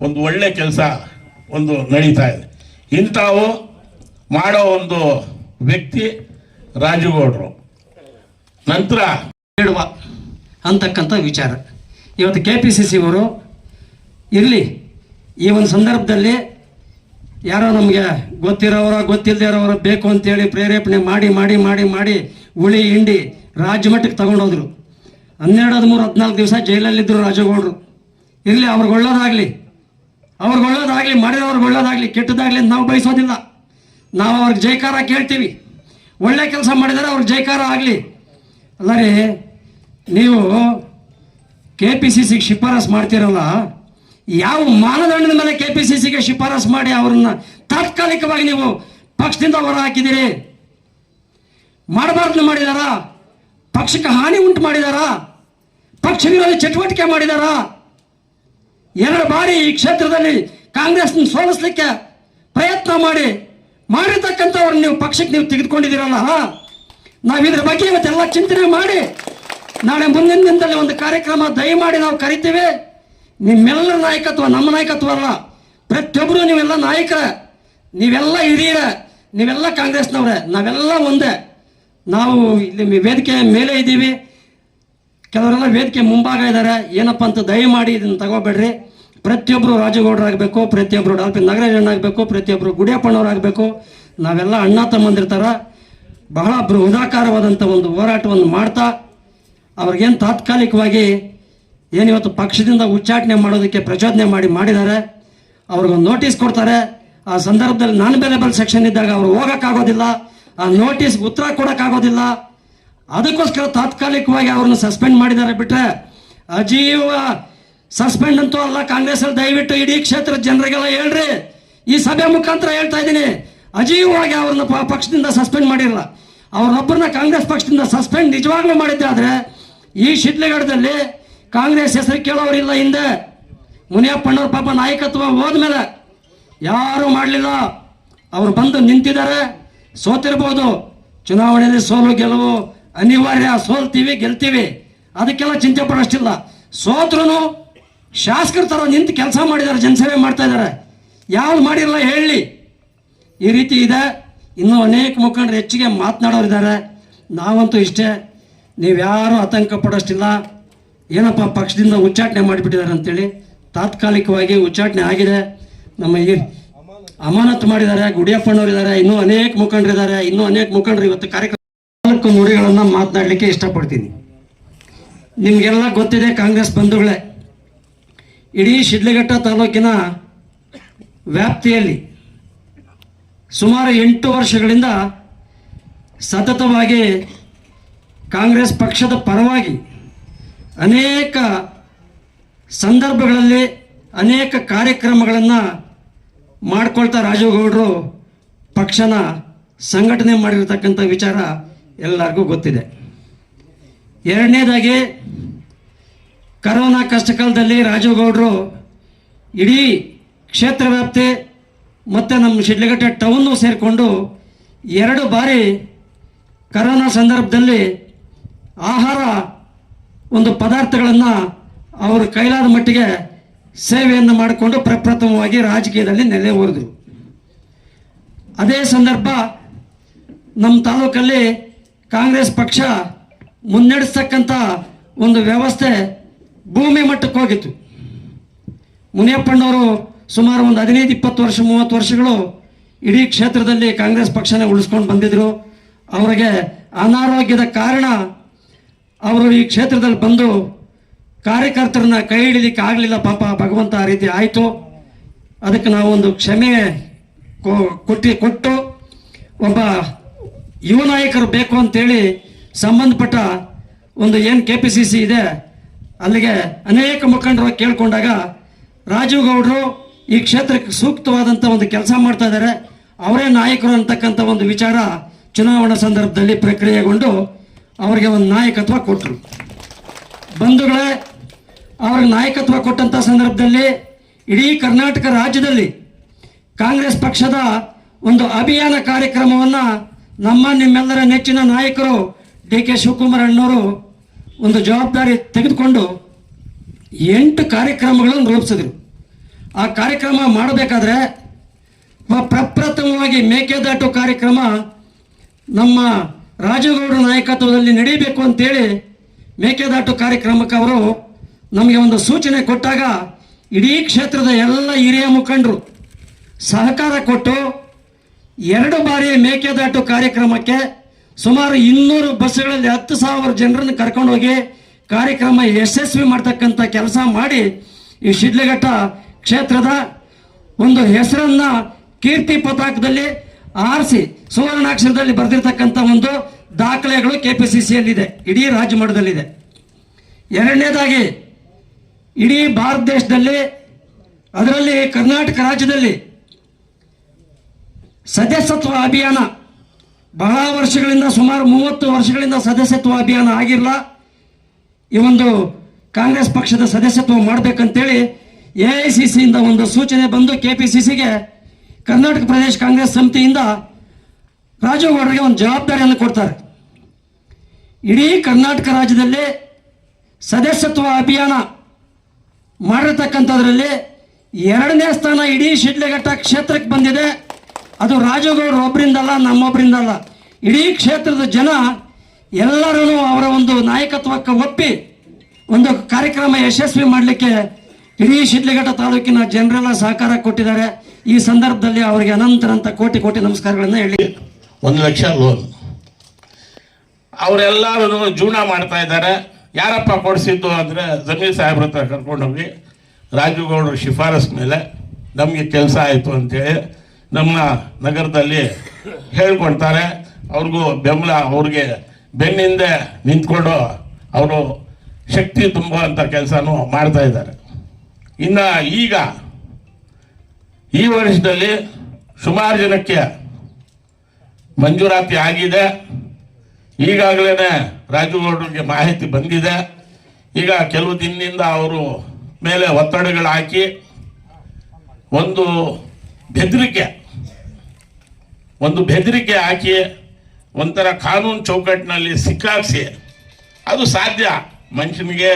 E: ಒಂದು ಒಳ್ಳೆ ಕೆಲಸ ಒಂದು ನಡೀತಾ ಇದೆ. ಇಂಥವು ಮಾಡೋ ಒಂದು ವ್ಯಕ್ತಿ ರಾಜುಗೌಡರು. ನಂತರ
C: ಹೇಳುವ ಅಂತಕ್ಕಂಥ ವಿಚಾರ ಇವತ್ತು KPCC ಅವರು ಇರಲಿ. ಈ ಒಂದು ಸಂದರ್ಭದಲ್ಲಿ ಯಾರೋ ನಮಗೆ ಗೊತ್ತಿರೋರ ಗೊತ್ತಿಲ್ಲದೆ ಇರೋರ ಬೇಕು ಅಂತೇಳಿ ಪ್ರೇರೇಪಣೆ ಮಾಡಿ ಮಾಡಿ ಮಾಡಿ ಮಾಡಿ ಉಳಿ ಹಿಂಡಿ ರಾಜ್ಯ ಮಟ್ಟಕ್ಕೆ ತಗೊಂಡೋದ್ರು. 12, 13, 14 ದಿವಸ ಜೈಲಲ್ಲಿದ್ದರು ರಾಜುಗೌಡರು. ಇರಲಿ, ಅವ್ರಿಗೆ ಒಳ್ಳೇದಾಗಲಿ, ಮಾಡಿರೋರ್ಗೆ ಒಳ್ಳೇದಾಗಲಿ, ಕೆಟ್ಟದಾಗಲಿ ಅಂತ ನಾವು ಬಯಸೋದಿಲ್ಲ. ನಾವು ಅವ್ರಿಗೆ ಜೈಕಾರ ಕೇಳ್ತೀವಿ. ಒಳ್ಳೆ ಕೆಲಸ ಮಾಡಿದರೆ ಅವ್ರಿಗೆ ಜೈಕಾರ ಆಗಲಿ. ಅಲ್ಲ ರೀ, ನೀವು KPCCಗೆ ಶಿಫಾರಸು ಮಾಡ್ತಿರಲ್ಲ, ಯಾವ ಮಾನದಂಡದ ಮೇಲೆ KPCCಗೆ ಶಿಫಾರಸು ಮಾಡಿ ಅವ್ರನ್ನ ತಾತ್ಕಾಲಿಕವಾಗಿ ನೀವು ಪಕ್ಷದಿಂದ ಹೊರ ಹಾಕಿದ್ದೀರಿ? ಮಾಡಬಾರ್ದು ಮಾಡಿದಾರಾ? ಪಕ್ಷಕ್ಕೆ ಹಾನಿ ಉಂಟು ಮಾಡಿದಾರಾ? ಪಕ್ಷ ವಿರೋಧಿ ಚಟುವಟಿಕೆ ಮಾಡಿದಾರಾ? 2 ಬಾರಿ ಈ ಕ್ಷೇತ್ರದಲ್ಲಿ ಕಾಂಗ್ರೆಸ್ನ ಸೋಲಿಸಲಿಕ್ಕೆ ಪ್ರಯತ್ನ ಮಾಡಿರ್ತಕ್ಕಂಥವ್ರನ್ನ ನೀವು ಪಕ್ಷಕ್ಕೆ ನೀವು ತೆಗೆದುಕೊಂಡಿದ್ದೀರಲ್ಲ. ನಾವು ಇದ್ರ ಬಗ್ಗೆ ಇವತ್ತೆಲ್ಲ ಚಿಂತನೆ ಮಾಡಿ ನಾಳೆ ಮುಂದಿನ ದಿನದಲ್ಲಿ ಒಂದು ಕಾರ್ಯಕ್ರಮ ದಯಮಾಡಿ ನಾವು ಕರಿತೀವಿ. ನಿಮ್ಮೆಲ್ಲರ ನಾಯಕತ್ವ ನಮ್ಮ ನಾಯಕತ್ವ ಅಲ್ಲ, ಪ್ರತಿಯೊಬ್ಬರು ನೀವೆಲ್ಲ ನಾಯಕರ, ನೀವೆಲ್ಲ ಹಿರಿಯರ, ನೀವೆಲ್ಲ ಕಾಂಗ್ರೆಸ್ನವ್ರೆ, ನಾವೆಲ್ಲ ಒಂದೇ. ನಾವು ಇಲ್ಲಿ ವೇದಿಕೆ ಮೇಲೆ ಇದ್ದೀವಿ, ಕೆಲವರೆಲ್ಲ ವೇದಿಕೆ ಮುಂಭಾಗ ಇದ್ದಾರೆ. ಏನಪ್ಪ ಅಂತ ದಯಮಾಡಿ ಇದನ್ನು ತಗೋಬೇಡ್ರಿ. ಪ್ರತಿಯೊಬ್ಬರು ರಾಜಗೌಡರಾಗಬೇಕು, ಪ್ರತಿಯೊಬ್ಬರು ಡಾಲ್ಫಿನ್ ನಾಗರಾಜಣ್ಣ ಆಗಬೇಕು, ಪ್ರತಿಯೊಬ್ಬರು ಗುಡಿಯಪ್ಪನವರಾಗಬೇಕು. ನಾವೆಲ್ಲ ಅಣ್ಣ ತಮ್ಮಂದಿರ್ತಾರ. ಬಹಳ ಬೃಹದಾಕಾರವಾದಂಥ ಒಂದು ಹೋರಾಟವನ್ನು ಮಾಡ್ತಾ ಅವ್ರಿಗೇನು ತಾತ್ಕಾಲಿಕವಾಗಿ ಏನಿವತ್ತು ಪಕ್ಷದಿಂದ ಉಚ್ಚಾಟನೆ ಮಾಡೋದಕ್ಕೆ ಪ್ರಚೋದನೆ ಮಾಡಿದ್ದಾರೆ. ಅವ್ರಿಗೊಂದು ನೋಟಿಸ್ ಕೊಡ್ತಾರೆ. ಆ ಸಂದರ್ಭದಲ್ಲಿ ನಾನ್ ಅವೇಲೇಬಲ್ ಸೆಕ್ಷನ್ ಇದ್ದಾಗ ಅವರು ಹೋಗೋಕ್ಕಾಗೋದಿಲ್ಲ, ಆ ನೋಟಿಸ್ಗೆ ಉತ್ತರ ಕೊಡೋಕ್ಕಾಗೋದಿಲ್ಲ. ಅದಕ್ಕೋಸ್ಕರ ತಾತ್ಕಾಲಿಕವಾಗಿ ಅವ್ರನ್ನ ಸಸ್ಪೆಂಡ್ ಮಾಡಿದ್ದಾರೆ. ಬಿಟ್ಟರೆ ಅಜೀವ ಸಸ್ಪೆಂಡ್ ಅಂತೂ ಅಲ್ಲ. ಕಾಂಗ್ರೆಸ್ಸಲ್ಲಿ ದಯವಿಟ್ಟು ಇಡೀ ಕ್ಷೇತ್ರದ ಜನರಿಗೆಲ್ಲ ಹೇಳ್ರಿ, ಈ ಸಭೆ ಮುಖಾಂತರ ಹೇಳ್ತಾ ಇದ್ದೀನಿ, ಅಜೀವವಾಗಿ ಅವ್ರನ್ನ ಪಕ್ಷದಿಂದ ಸಸ್ಪೆಂಡ್ ಮಾಡಿರಲ್ಲ. ಅವ್ರನ್ನೊಬ್ಬರನ್ನ ಕಾಂಗ್ರೆಸ್ ಪಕ್ಷದಿಂದ ಸಸ್ಪೆಂಡ್ ನಿಜವಾಗ್ಲೂ ಮಾಡಿದ್ದೆ ಆದರೆ ಈ ಶಿಡ್ಲಘಟ್ಟದಲ್ಲಿ ಕಾಂಗ್ರೆಸ್ ಹೆಸರು ಕೇಳೋರಿಲ್ಲ. ಹಿಂದೆ ಮುನಿಯಪ್ಪಣ್ಣವ್ರ ಪಾಪ ನಾಯಕತ್ವ ಹೋದ್ಮೇಲೆ ಯಾರೂ ಮಾಡಲಿಲ್ಲ. ಅವ್ರು ಬಂದು ನಿಂತಿದ್ದಾರೆ. ಸೋತಿರ್ಬೋದು, ಚುನಾವಣೆಯಲ್ಲಿ ಸೋಲು ಗೆಲುವು ಅನಿವಾರ್ಯ. ಸೋಲ್ತೀವಿ ಗೆಲ್ತೀವಿ, ಅದಕ್ಕೆಲ್ಲ ಚಿಂತೆ ಪಡೋಷ್ಟಿಲ್ಲ. ಸೋತ್ರು ಶಾಸಕರ ಥರ ನಿಂತು ಕೆಲಸ ಮಾಡಿದ್ದಾರೆ, ಜನಸೇವೆ ಮಾಡ್ತಾ ಇದ್ದಾರೆ. ಯಾವ್ದು ಮಾಡಿರಲ್ಲ ಹೇಳಿ. ಈ ರೀತಿ ಇದೆ. ಇನ್ನೂ ಅನೇಕ ಮುಖಂಡರು ಹೆಚ್ಚಿಗೆ ಮಾತನಾಡೋರಿದ್ದಾರೆ. ನಾವಂತೂ ಇಷ್ಟೇ, ನೀವ್ಯಾರೂ ಆತಂಕ ಪಡೋಷ್ಟಿಲ್ಲ. ಏನಪ್ಪ ಪಕ್ಷದಿಂದ ಉಚ್ಚಾಟನೆ ಮಾಡಿಬಿಟ್ಟಿದ್ದಾರೆ ಅಂತೇಳಿ. ತಾತ್ಕಾಲಿಕವಾಗಿ ಉಚ್ಚಾಟನೆ ಆಗಿದೆ. ನಮ್ಮ ಈ ಅಮಾನತು ಮಾಡಿದ್ದಾರೆ, ಗುಡಿಯಪ್ಪನವರಿದ್ದಾರೆ, ಇನ್ನೂ ಅನೇಕ ಮುಖಂಡರಿದ್ದಾರೆ. ಇನ್ನೂ ಅನೇಕ ಮುಖಂಡರು ಇವತ್ತು ಕಾರ್ಯಕ್ರಮ 4 ನುಡಿಗಳನ್ನು ಮಾತನಾಡಲಿಕ್ಕೆ ಇಷ್ಟಪಡ್ತೀನಿ. ನಿಮಗೆಲ್ಲ ಗೊತ್ತಿದೆ ಕಾಂಗ್ರೆಸ್ ಬಂಧುಗಳೇ, ಇಡೀ ಶಿಡ್ಲಘಟ್ಟ ತಾಲೂಕಿನ ವ್ಯಾಪ್ತಿಯಲ್ಲಿ ಸುಮಾರು 8 ವರ್ಷಗಳಿಂದ ಸತತವಾಗಿ ಕಾಂಗ್ರೆಸ್ ಪಕ್ಷದ ಪರವಾಗಿ ಅನೇಕ ಸಂದರ್ಭಗಳಲ್ಲಿ ಅನೇಕ ಕಾರ್ಯಕ್ರಮಗಳನ್ನು ಮಾಡ್ಕೊಳ್ತಾ ರಾಜುಗೌಡರು ಪಕ್ಷನ ಸಂಘಟನೆ ಮಾಡಿರ್ತಕ್ಕಂಥ ವಿಚಾರ ಎಲ್ಲರಿಗೂ ಗೊತ್ತಿದೆ. ಎರಡನೇದಾಗಿ ಕರೋನಾ ಕಷ್ಟಕಾಲದಲ್ಲಿ ರಾಜುಗೌಡರು ಇಡೀ ಕ್ಷೇತ್ರ ವ್ಯಾಪ್ತಿ ಮತ್ತು ನಮ್ಮ ಶಿಡ್ಲಘಟ್ಟ ಟೌನ್ನು ಸೇರಿಕೊಂಡು 2 ಬಾರಿ ಕರೋನಾ ಸಂದರ್ಭದಲ್ಲಿ ಆಹಾರ ಒಂದು ಪದಾರ್ಥಗಳನ್ನು ಅವರು ಕೈಲಾದ ಮಟ್ಟಿಗೆ ಸೇವೆಯನ್ನು ಮಾಡಿಕೊಂಡು ಪ್ರಪ್ರಥಮವಾಗಿ ರಾಜಕೀಯದಲ್ಲಿ ನೆಲೆ ಊರಿದ್ರು. ಅದೇ ಸಂದರ್ಭ ನಮ್ಮ ತಾಲೂಕಲ್ಲಿ ಕಾಂಗ್ರೆಸ್ ಪಕ್ಷ ಮುನ್ನಡೆಸ್ತಕ್ಕಂಥ ಒಂದು ವ್ಯವಸ್ಥೆ ಭೂಮಿ ಮಟ್ಟಕ್ಕೆ ಹೋಗಿತ್ತು. ಮುನಿಯಪ್ಪಣ್ಣವರು ಸುಮಾರು ಒಂದು 15-20 ವರ್ಷ 30 ವರ್ಷಗಳು ಇಡೀ ಕ್ಷೇತ್ರದಲ್ಲಿ ಕಾಂಗ್ರೆಸ್ ಪಕ್ಷನೇ ಉಳಿಸ್ಕೊಂಡು ಬಂದಿದ್ರು. ಅವರಿಗೆ ಅನಾರೋಗ್ಯದ ಕಾರಣ ಅವರು ಈ ಕ್ಷೇತ್ರದಲ್ಲಿ ಬಂದು ಕಾರ್ಯಕರ್ತರನ್ನ ಕೈ ಹಿಡಿಲಿಕ್ಕೆ ಆಗಲಿಲ್ಲ. ಪಾಪ ಭಗವಂತ ಆ ರೀತಿ ಆಯಿತು. ಅದಕ್ಕೆ ನಾವು ಒಂದು ಕ್ಷಮೆ ಕೊಟ್ಟು ಒಬ್ಬ ಯುವ ನಾಯಕರು ಬೇಕು ಅಂತೇಳಿ ಸಂಬಂಧಪಟ್ಟ ಒಂದು ಏನು KPCC ಇದೆ ಅಲ್ಲಿಗೆ ಅನೇಕ ಮುಖಂಡರು ಕೇಳ್ಕೊಂಡಾಗ ರಾಜುಗೌಡರು ಈ ಕ್ಷೇತ್ರಕ್ಕೆ ಸೂಕ್ತವಾದಂಥ ಒಂದು ಕೆಲಸ ಮಾಡ್ತಾ ಇದ್ದಾರೆ, ಅವರೇ ನಾಯಕರು ಅಂತಕ್ಕಂಥ ಒಂದು ವಿಚಾರ ಚುನಾವಣಾ ಸಂದರ್ಭದಲ್ಲಿ ಪ್ರಕ್ರಿಯೆಗೊಂಡು ಅವರಿಗೆ ಒಂದು ನಾಯಕತ್ವ ಕೊಟ್ಟರು. ಬಂಧುಗಳೇ, ಅವ್ರಿಗೆ ನಾಯಕತ್ವ ಕೊಟ್ಟಂಥ ಸಂದರ್ಭದಲ್ಲಿ ಇಡೀ ಕರ್ನಾಟಕ ರಾಜ್ಯದಲ್ಲಿ ಕಾಂಗ್ರೆಸ್ ಪಕ್ಷದ ಒಂದು ಅಭಿಯಾನ ಕಾರ್ಯಕ್ರಮವನ್ನು ನಿಮ್ಮೆಲ್ಲರ ನೆಚ್ಚಿನ ನಾಯಕರು DK ಶಿವಕುಮಾರ್ ಅಣ್ಣವರು ಒಂದು ಜವಾಬ್ದಾರಿ ತೆಗೆದುಕೊಂಡು 8 ಕಾರ್ಯಕ್ರಮಗಳನ್ನು ರೂಪಿಸಿದ್ರು. ಆ ಕಾರ್ಯಕ್ರಮ ಮಾಡಬೇಕಾದ್ರೆ ಪ್ರಪ್ರಥಮವಾಗಿ ಮೇಕೆದಾಟು ಕಾರ್ಯಕ್ರಮ ನಮ್ಮ ರಾಜುಗೌಡರ ನಾಯಕತ್ವದಲ್ಲಿ ನಡೀಬೇಕು ಅಂತೇಳಿ ಮೇಕೆದಾಟು ಕಾರ್ಯಕ್ರಮಕ್ಕೆ ಅವರು ನಮಗೆ ಒಂದು ಸೂಚನೆ ಕೊಟ್ಟಾಗ ಇಡೀ ಕ್ಷೇತ್ರದ ಎಲ್ಲ ಹಿರಿಯ ಮುಖಂಡರು ಸಹಕಾರ ಕೊಟ್ಟು 2 ಬಾರಿ ಮೇಕೆದಾಟು ಕಾರ್ಯಕ್ರಮಕ್ಕೆ ಸುಮಾರು 200 ಬಸ್ಗಳಲ್ಲಿ 10,000 ಜನರನ್ನು ಕರ್ಕೊಂಡೋಗಿ ಕಾರ್ಯಕ್ರಮ ಯಶಸ್ವಿ ಮಾಡ್ತಕ್ಕಂಥ ಕೆಲಸ ಮಾಡಿ ಈ ಶಿಡ್ಲಘಟ್ಟ ಕ್ಷೇತ್ರದ ಒಂದು ಹೆಸರನ್ನ ಕೀರ್ತಿ ಪತಾಕದಲ್ಲಿ ಆರಿಸಿ ಸುವರ್ಣಾಕ್ಷರದಲ್ಲಿ ಬರೆದಿರ್ತಕ್ಕಂಥ ಒಂದು ದಾಖಲೆಗಳು KPCCಯಲ್ಲಿದೆ, ಇಡೀ ರಾಜ್ಯ ಮಟ್ಟದಲ್ಲಿದೆ. ಎರಡನೇದಾಗಿ ಇಡೀ ಭಾರತ ದೇಶದಲ್ಲಿ ಅದರಲ್ಲಿ ಕರ್ನಾಟಕ ರಾಜ್ಯದಲ್ಲಿ ಸದಸ್ಯತ್ವ ಅಭಿಯಾನ ಬಹಳ ವರ್ಷಗಳಿಂದ ಸುಮಾರು 30 ವರ್ಷಗಳಿಂದ ಸದಸ್ಯತ್ವ ಅಭಿಯಾನ ಆಗಿರಲ್ಲ. ಈ ಒಂದು ಕಾಂಗ್ರೆಸ್ ಪಕ್ಷದ ಸದಸ್ಯತ್ವ ಮಾಡಬೇಕಂತೇಳಿ AICCಯಿಂದ ಒಂದು ಸೂಚನೆ ಬಂದು KPCCಗೆ ಕರ್ನಾಟಕ ಪ್ರದೇಶ ಕಾಂಗ್ರೆಸ್ ಸಮಿತಿಯಿಂದ ರಾಜುಗೌಡರಿಗೆ ಒಂದು ಜವಾಬ್ದಾರಿಯನ್ನು ಕೊಡ್ತಾರೆ. ಇಡೀ ಕರ್ನಾಟಕ ರಾಜ್ಯದಲ್ಲಿ ಸದಸ್ಯತ್ವ ಅಭಿಯಾನ ಮಾಡಿರ್ತಕ್ಕಂಥದ್ರಲ್ಲಿ 2ನೇ ಸ್ಥಾನ ಇಡೀ ಶಿಡ್ಲಘಟ್ಟ ಕ್ಷೇತ್ರಕ್ಕೆ ಬಂದಿದೆ. ಅದು ರಾಜುಗೌಡರು ಒಬ್ಬರಿಂದಲ್ಲ, ನಮ್ಮೊಬ್ಬರಿಂದಲ್ಲ, ಇಡೀ ಕ್ಷೇತ್ರದ ಜನ ಎಲ್ಲರೂ ಅವರ ಒಂದು ನಾಯಕತ್ವಕ್ಕೆ ಒಪ್ಪಿ ಒಂದು ಕಾರ್ಯಕ್ರಮ ಯಶಸ್ವಿ ಮಾಡಲಿಕ್ಕೆ ಇಡೀ ಶಿಡ್ಲಘಟ್ಟ ತಾಲೂಕಿನ ಜನರೆಲ್ಲ ಸಹಕಾರ ಕೊಟ್ಟಿದ್ದಾರೆ. ಈ ಸಂದರ್ಭದಲ್ಲಿ ಅವರಿಗೆ ಅನಂತ ಕೋಟಿ ನಮಸ್ಕಾರಗಳನ್ನು ಹೇಳಿ.
E: 1 ಲಕ್ಷ ಲೋನ್ ಅವರೆಲ್ಲರೂ ಜೀವನ ಮಾಡ್ತಾ ಇದ್ದಾರೆ. ಯಾರಪ್ಪ ಕೊಡಿಸಿದ್ದು ಅಂದರೆ ಜಮೀರ್ ಸಾಹೇಬ್ರ ಹತ್ರ ಕರ್ಕೊಂಡೋಗಿ ರಾಜುಗೌಡರು ಶಿಫಾರಸ್ ಮೇಲೆ ನಮಗೆ ಕೆಲಸ ಆಯಿತು ಅಂತೇಳಿ ನಮ್ಮ ನಗರದಲ್ಲಿ ಹೇಳ್ಕೊಳ್ತಾರೆ. ಅವ್ರಿಗೂ ಬೆಂಬಲ, ಅವ್ರಿಗೆ ಬೆನ್ನಿಂದ ನಿಂತ್ಕೊಂಡು ಅವರು ಶಕ್ತಿ ತುಂಬುವಂಥ ಕೆಲಸನೂ ಮಾಡ್ತಾ ಇದ್ದಾರೆ. ಇನ್ನು ಈಗ ಈ ವರ್ಷದಲ್ಲಿ ಸುಮಾರು ಜನಕ್ಕೆ ಮಂಜೂರಾತಿ ಆಗಿದೆ. ಈಗಾಗಲೇ ರಾಜುಗೌಡರಿಗೆ ಮಾಹಿತಿ ಬಂದಿದೆ. ಈಗ ಕೆಲವು ದಿನದಿಂದ ಅವರು ಮೇಲೆ ಒತ್ತಡಗಳು ಹಾಕಿ ಒಂದು ಬೆದರಿಕೆ ಹಾಕಿ ಒಂಥರ ಕಾನೂನು ಚೌಕಟ್ಟಿನಲ್ಲಿ ಸಿಕ್ಕಾಕ್ಸಿ, ಅದು ಸಾಧ್ಯ. ಮನುಷ್ಯನಿಗೆ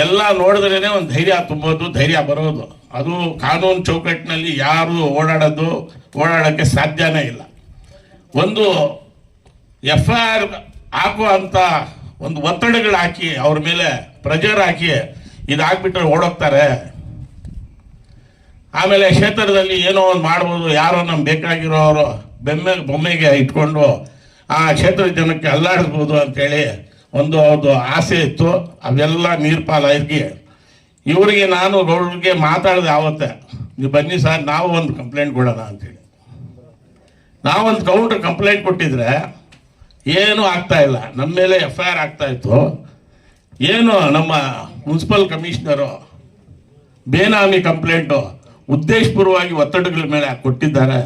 E: ಎಲ್ಲ ನೋಡಿದ್ರೇ ಒಂದು ಧೈರ್ಯ ತುಂಬೋದು, ಧೈರ್ಯ ಬರೋದು. ಅದು ಕಾನೂನು ಚೌಕಟ್ಟಿನಲ್ಲಿ ಯಾರು ಓಡಾಡೋಕ್ಕೆ ಸಾಧ್ಯನೇ ಇಲ್ಲ. ಒಂದು FIR ಹಾಕುವಂಥ ಒಂದು ಒತ್ತಡಗಳು ಹಾಕಿ ಅವ್ರ ಮೇಲೆ ಪ್ರೆಷರ್ ಹಾಕಿ ಇದಾಗ್ಬಿಟ್ರೆ ಓಡೋಗ್ತಾರೆ. ಆಮೇಲೆ ಕ್ಷೇತ್ರದಲ್ಲಿ ಏನೋ ಒಂದು ಮಾಡ್ಬೋದು, ಯಾರೋ ನಮ್ಗೆ ಬೇಕಾಗಿರೋರು ಬೊಮ್ಮೆಗೆ ಇಟ್ಕೊಂಡು ಆ ಕ್ಷೇತ್ರದ ಜನಕ್ಕೆ ಅಲ್ಲಾಡಿಸ್ಬೋದು ಅಂತೇಳಿ ಒಂದು ಆಸೆ ಇತ್ತು. ಅವೆಲ್ಲ ನೀರ್ಪಾಲಾಗಿ ಇವರಿಗೆ ನಾನು ಗೌಡ್ರಿಗೆ ಮಾತಾಡಿದೆ ಆವತ್ತೆ, ನೀವು ಬನ್ನಿ ಸರ್ ನಾವು ಒಂದು ಕಂಪ್ಲೇಂಟ್ ಕೊಡೋಣ ಅಂತೇಳಿ. ನಾವೊಂದು ಗೌಡ್ರು ಕಂಪ್ಲೇಂಟ್ ಕೊಟ್ಟಿದ್ರೆ ಏನೂ ಆಗ್ತಾ ಇಲ್ಲ, ನಮ್ಮ ಮೇಲೆ FIR ಆಗ್ತಾ ಇತ್ತು. ಏನು ನಮ್ಮ ಮುನ್ಸಿಪಲ್ ಕಮಿಷನರು ಬೇನಾಮಿ ಕಂಪ್ಲೇಂಟು ಉದ್ದೇಶಪೂರ್ವವಾಗಿ ಒತ್ತಡಗಳ ಮೇಲೆ ಕೊಟ್ಟಿದ್ದಾರೆ.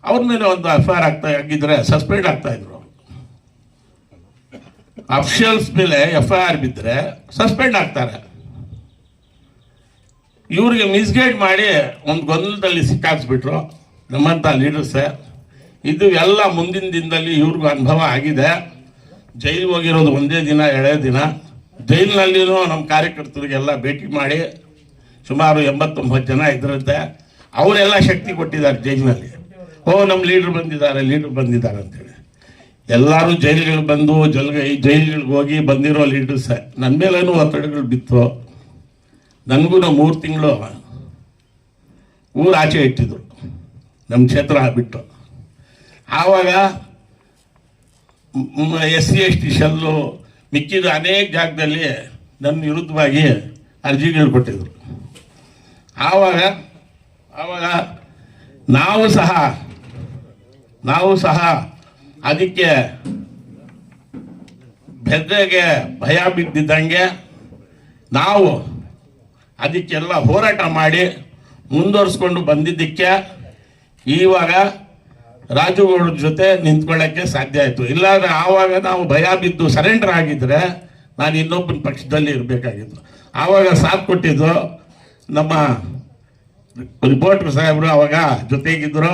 E: ಅವ್ರ ಮೇಲೆ ಒಂದು FIR ಆಗಿದ್ರೆ ಸಸ್ಪೆಂಡ್ ಆಗ್ತಾ ಇದ್ರು. ಅಫಿಷಿಯಲ್ಸ್ ಮೇಲೆ FIR ಬಿದ್ದರೆ ಸಸ್ಪೆಂಡ್ ಆಗ್ತಾರೆ. ಇವ್ರಿಗೆ ಮಿಸ್ಗೈಡ್ ಮಾಡಿ ಒಂದು ಗೊಂದಲದಲ್ಲಿ ಸಿಕ್ಕಾಕ್ಸ್ಬಿಟ್ರು ನಮ್ಮಂಥ ಲೀಡರ್ಸೇ. ಇದು ಎಲ್ಲ ಮುಂದಿನ ದಿನದಲ್ಲಿ ಇವ್ರಿಗೂ ಅನುಭವ ಆಗಿದೆ. ಜೈಲಿಗೆ ಹೋಗಿರೋದು ಒಂದೇ ದಿನ, 2 ದಿನ. ಜೈಲಿನಲ್ಲಿನೂ ನಮ್ಮ ಕಾರ್ಯಕರ್ತರಿಗೆಲ್ಲ ಭೇಟಿ ಮಾಡಿ ಸುಮಾರು 89 ಜನ ಇದ್ರಂತೆ. ಅವರೆಲ್ಲ ಶಕ್ತಿ ಕೊಟ್ಟಿದ್ದಾರೆ ಜೈಲಿನಲ್ಲಿ. ನಮ್ಮ ಲೀಡ್ರ್ ಬಂದಿದ್ದಾರೆ ಅಂತೇಳಿ ಎಲ್ಲರೂ ಜೈಲುಗಳು ಬಂದು ಜೈಲುಗಳಿಗೆ ಹೋಗಿ ಬಂದಿರೋ ಲೀಡರ್ಸೇ. ನನ್ನ ಮೇಲೇನೂ ಒತ್ತಡಗಳು ಬಿತ್ತು. ನನಗೂ 3 ತಿಂಗಳು ಊರು ಆಚೆ ಇಟ್ಟಿದ್ರು ನಮ್ಮ ಕ್ಷೇತ್ರ ಬಿಟ್ಟು. ಆವಾಗ SC ST ಶೆಲ್ಲು ಮಿಕ್ಕಿದ ಅನೇಕ ಜಾಗದಲ್ಲಿ ನನ್ನ ವಿರುದ್ಧವಾಗಿ ಅರ್ಜಿಗಳು ಕೊಟ್ಟಿದ್ರು. ಆವಾಗ ನಾವು ಸಹ ಅದಕ್ಕೆ ಬೆದರಿಗೆ ಭಯ ಬಿದ್ದಿದ್ದಂಗೆ ನಾವು ಅದಕ್ಕೆಲ್ಲ ಹೋರಾಟ ಮಾಡಿ ಮುಂದುವರಿಸ್ಕೊಂಡು ಬಂದಿದ್ದಕ್ಕೆ ಇವಾಗ ರಾಜುಗೌಡ್ರ ಜೊತೆ ನಿಂತ್ಕೊಳ್ಳೋಕ್ಕೆ ಸಾಧ್ಯ ಆಯಿತು. ಇಲ್ಲಾಂದರೆ ಆವಾಗ ನಾವು ಭಯ ಬಿದ್ದು ಸರೆಂಡರ್ ಆಗಿದ್ದರೆ ನಾನು ಇನ್ನೊಬ್ಬನ ಪಕ್ಷದಲ್ಲಿ ಇರಬೇಕಾಗಿತ್ತು. ಆವಾಗ ಸಾಥ್ ಕೊಟ್ಟಿದ್ದು ನಮ್ಮ ರಿಪೋರ್ಟರ್ ಸಾಹೇಬರು ಆವಾಗ ಜೊತೆಗಿದ್ದರು.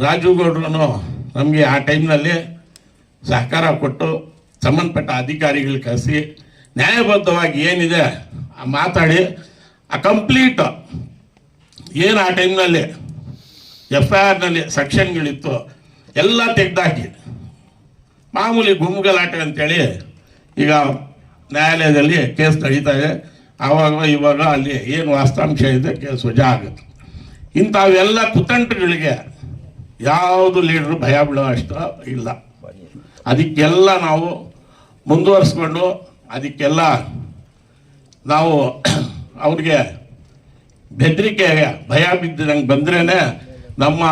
E: ರಾಜುಗೌಡ್ರು ನಮಗೆ ಆ ಟೈಮ್ನಲ್ಲಿ ಸಹಕಾರ ಕೊಟ್ಟು ಸಂಬಂಧಪಟ್ಟ ಅಧಿಕಾರಿಗಳು ಕರೆಸಿ ನ್ಯಾಯಬದ್ಧವಾಗಿ ಏನಿದೆ ಮಾತಾಡಿ ಆ ಕಂಪ್ಲೀಟ್ ಏನು ಆ ಟೈಮ್ನಲ್ಲಿ FIRನಲ್ಲಿ ಸೆಕ್ಷನ್ಗಳಿತ್ತು ಎಲ್ಲ ತೆಗೆದಾಕಿ ಮಾಮೂಲಿ ಗುಂಪುಗಲಾಟೆ ಅಂತೇಳಿ ಈಗ ನ್ಯಾಯಾಲಯದಲ್ಲಿ ಕೇಸ್ ನಡೀತಾ ಇದೆ. ಇವಾಗ ಅಲ್ಲಿ ಏನು ವಾಸ್ತವಾಂಶ ಇದೆ ಕೇಸ್ ವಜಾ ಆಗುತ್ತೆ. ಇಂಥವೆಲ್ಲ ಕುತಂತ್ರಗಳಿಗೆ ಯಾವುದು ಲೀಡ್ರು ಭಯ ಬೀಳೋ ಅಷ್ಟು ಇಲ್ಲ. ಅದಕ್ಕೆಲ್ಲ ನಾವು ಮುಂದುವರಿಸ್ಕೊಂಡು ಅದಕ್ಕೆಲ್ಲ ನಾವು ಅವ್ರಿಗೆ ಬೆದರಿಕೆ ಭಯ ಬಿದ್ದಂಗೆ ಬಂದ್ರೇ ನಮ್ಮ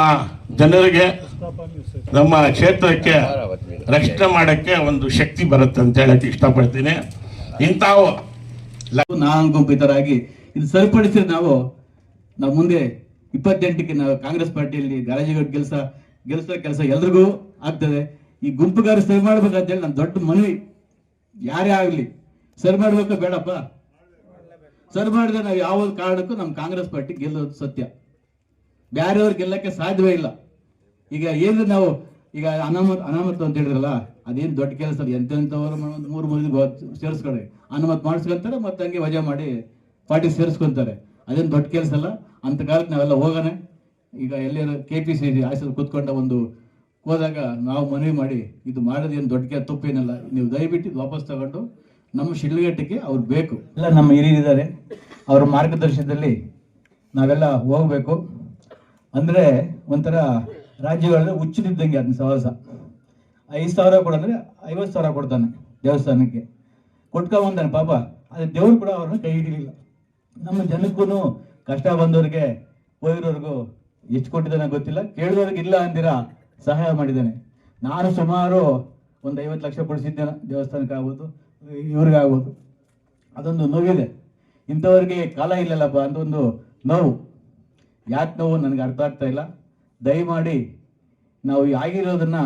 E: ಜನರಿಗೆ ನಮ್ಮ ಕ್ಷೇತ್ರಕ್ಕೆ ರಕ್ಷಣೆ ಮಾಡೋಕ್ಕೆ ಒಂದು ಶಕ್ತಿ ಬರುತ್ತೆ ಅಂತ ಹೇಳಕ್ಕೆ ಇಷ್ಟಪಡ್ತೀನಿ. ಇಂಥವು
G: ನಾಮಗುಂಪಿತರಾಗಿ ಇದು ಸರಿಪಡಿಸಿದ್ರೆ ನಾವು ಮುಂದೆ 28ಕ್ಕೆ ನಾವು ಕಾಂಗ್ರೆಸ್ ಪಾರ್ಟಿಯಲ್ಲಿ ರಾಜುಗೌಡ ಗೆಲ್ಸೋ ಕೆಲಸ ಎಲ್ರಿಗೂ ಆಗ್ತದೆ. ಈ ಗುಂಪುಗಾರ ಸರಿ ಮಾಡ್ಬೇಕಂತೇಳಿ ನನ್ನ ದೊಡ್ಡ ಮನವಿ. ಯಾರೇ ಆಗ್ಲಿ ಸರಿ ಮಾಡ್ಬೇಕು ಬೇಡಪ್ಪ, ಸರಿ ಮಾಡಿದ್ರೆ ನಾವು ಯಾವ ಕಾರಣಕ್ಕೂ ನಮ್ಮ ಕಾಂಗ್ರೆಸ್ ಪಾರ್ಟಿ ಗೆಲ್ಲೋದು ಸತ್ಯ. ಬೇರೆಯವ್ರು ಗೆಲ್ಲಕ್ಕೆ ಸಾಧ್ಯವೇ ಇಲ್ಲ. ಈಗ ಏನು ನಾವು ಈಗ ಅನಾಮತ್ ಅಂತ ಹೇಳಿದ್ರಲ್ಲ, ಅದೇನು ದೊಡ್ಡ ಕೆಲಸ ಅಲ್ಲ. ಎಂತೆಂಥವ್ರು ಒಂದು ಮೂರು ಸೇರಿಸ್ಕೊಳ್ಳಿ, ಅನುಮತಿ ಮಾಡಿಸ್ಕೊಂತಾರೆ, ಮತ್ತೆ ಹಂಗೆ ವಜಾ ಮಾಡಿ ಪಾರ್ಟಿ ಸೇರಿಸ್ಕೊಂತಾರೆ. ಅದೇನು ದೊಡ್ಡ ಕೆಲಸ ಅಲ್ಲ. ಅಂತ ಕಾಲಕ್ಕೆ ನಾವೆಲ್ಲ ಹೋಗೋಣ. ಈಗ ಎಲ್ಲೇನು KPCC ಆಫೀಸಲ್ಲಿ ಕೂತ್ಕೊಂಡ ಒಂದು ಹೋದಾಗ ನಾವು ಮನವಿ ಮಾಡಿ, ಇದು ಮಾಡೋದೇನು ದೊಡ್ಡ ತಪ್ಪೇನಲ್ಲ, ನೀವು ದಯವಿಟ್ಟು ಇದು ವಾಪಸ್ ತಗೊಂಡು ನಮ್ಮ ಶಿಡ್ಲಘಟ್ಟಕ್ಕೆ ಅವ್ರು ಬೇಕು. ಎಲ್ಲ ನಮ್ಮ ಹಿರಿಯರಿದ್ದಾರೆ, ಅವರ ಮಾರ್ಗದರ್ಶನದಲ್ಲಿ ನಾವೆಲ್ಲ ಹೋಗಬೇಕು. ಅಂದರೆ ಒಂಥರ ರಾಜ್ಯಗಳಲ್ಲಿ ಹುಚ್ಚಿದ್ದಂಗೆ ಅದನ್ನ ಸಹವಾಸ. 5,000 ಕೊಡಂದ್ರೆ 50,000 ಕೊಡ್ತಾನೆ ದೇವಸ್ಥಾನಕ್ಕೆ, ಕೊಟ್ಕೊಂಬಂದಾನೆ ಪಾಪ. ಅದೇ ದೇವ್ರು ಕೂಡ ಅವ್ರನ್ನ ಕೈ ಹಿಡಿಲಿಲ್ಲ. ನಮ್ಮ ಜನಕ್ಕೂ ಕಷ್ಟ ಬಂದವ್ರಿಗೆ ಹೋಗಿರೋರ್ಗೂ ಎಷ್ಟು ಕೊಟ್ಟಿದ್ದಾನೆ ಗೊತ್ತಿಲ್ಲ, ಕೇಳಿದವ್ರಿಗೆ ಇಲ್ಲ ಅಂದಿರ ಸಹಾಯ ಮಾಡಿದ್ದಾನೆ. ನಾನು ಸುಮಾರು ಒಂದು 50 ಲಕ್ಷ ಕೊಡಿಸಿದ್ದೇನೆ ದೇವಸ್ಥಾನಕ್ಕೆ ಆಗ್ಬೋದು, ಇವ್ರಿಗಾಗ್ಬೋದು. ಅದೊಂದು ನೋವಿದೆ. ಇಂಥವ್ರಿಗೆ ಕಾಲ ಇಲ್ಲಲ್ಲಪ್ಪ ಅಂತ ಒಂದು ನೋವು. ಯಾಕೆ ನೋವು ನನಗೆ ಅರ್ಥ ಆಗ್ತಾ ಇಲ್ಲ. ದಯಮಾಡಿ ನಾವು ಆಗಿರೋದನ್ನ,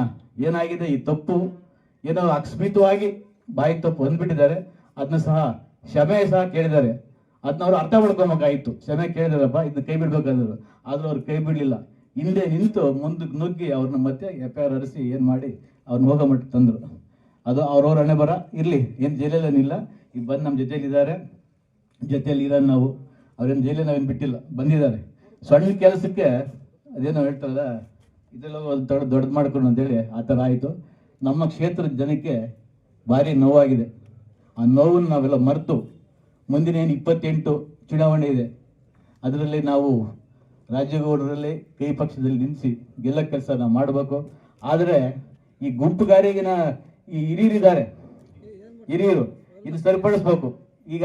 G: ಏನಾಗಿದೆ ಈ ತಪ್ಪು, ಏನೋ ಅಕಸ್ಮಿತವಾಗಿ ಬಾಯಿ ತಪ್ಪು ಅಂದ್ಬಿಟ್ಟಿದ್ದಾರೆ, ಅದನ್ನ ಸಹ ಕ್ಷಮೆ ಸಹ ಕೇಳಿದ್ದಾರೆ. ಅದನ್ನ ಅವ್ರು ಅರ್ಥ ಮಾಡ್ಕೊಬೇಕಾಗಿತ್ತು. ಕ್ಷಮೆ ಕೇಳಿದಾರಪ್ಪ, ಇದನ್ನ ಕೈ ಬಿಡ್ಬೇಕಂದ್ರು, ಆದ್ರೂ ಅವ್ರು ಕೈ ಬಿಡಲಿಲ್ಲ. ಹಿಂದೆ ನಿಂತು ಮುಂದಕ್ಕೆ ನುಗ್ಗಿ ಅವ್ರನ್ನ ಮತ್ತೆ FIR ಹರಿಸಿ ಏನು ಮಾಡಿ ಅವ್ರನ್ನ ಹೋಗೋ ಮಟ್ಟಕ್ಕೆ ತಂದರು. ಅದು ಅವ್ರವ್ರ ಹಣೆ ಬರ. ಇರಲಿ, ಏನು ಜೈಲಲ್ಲೇನಿಲ್ಲ, ಈಗ ಬಂದು ನಮ್ಮ ಜೊತೆಯಲ್ಲಿದ್ದಾರೆ, ಜೊತೆಯಲ್ಲಿ ಇರೋದು ನಾವು. ಅವ್ರೇನು ಜೈಲಲ್ಲಿ ನಾವೇನು ಬಿಟ್ಟಿಲ್ಲ, ಬಂದಿದ್ದಾರೆ. ಸಣ್ಣ ಕೆಲಸಕ್ಕೆ ಅದೇನೋ ಹೇಳ್ತಾರಲ್ಲ, ಇದೆಲ್ಲ ಒಂದು ದೊಡ್ಡದು ಮಾಡ್ಕೊಂಡು ಅಂತೇಳಿ ಆ ಥರ ಆಯಿತು. ನಮ್ಮ ಕ್ಷೇತ್ರದ ಜನಕ್ಕೆ ಭಾರಿ ನೋವಾಗಿದೆ. ಆ ನೋವನ್ನು ನಾವೆಲ್ಲ ಮರೆತು ಮುಂದಿನ ಏನು 28 ಚುನಾವಣೆ ಇದೆ, ಅದರಲ್ಲಿ ನಾವು ರಾಜ್ಯಗೌಡರಲ್ಲಿ ಕೈ ಪಕ್ಷದಲ್ಲಿ ನಿಲ್ಲಿಸಿ ಗೆಲ್ಲ ಕೆಲಸ ನಾವು ಮಾಡಬೇಕು. ಆದರೆ ಈ ಗುಂಪುಗಾರಿಗಿನ ಈ ಹಿರಿಯರಿದ್ದಾರೆ, ಹಿರಿಯರು ಇದು ಸರಿಪಡಿಸ್ಬೇಕು. ಈಗ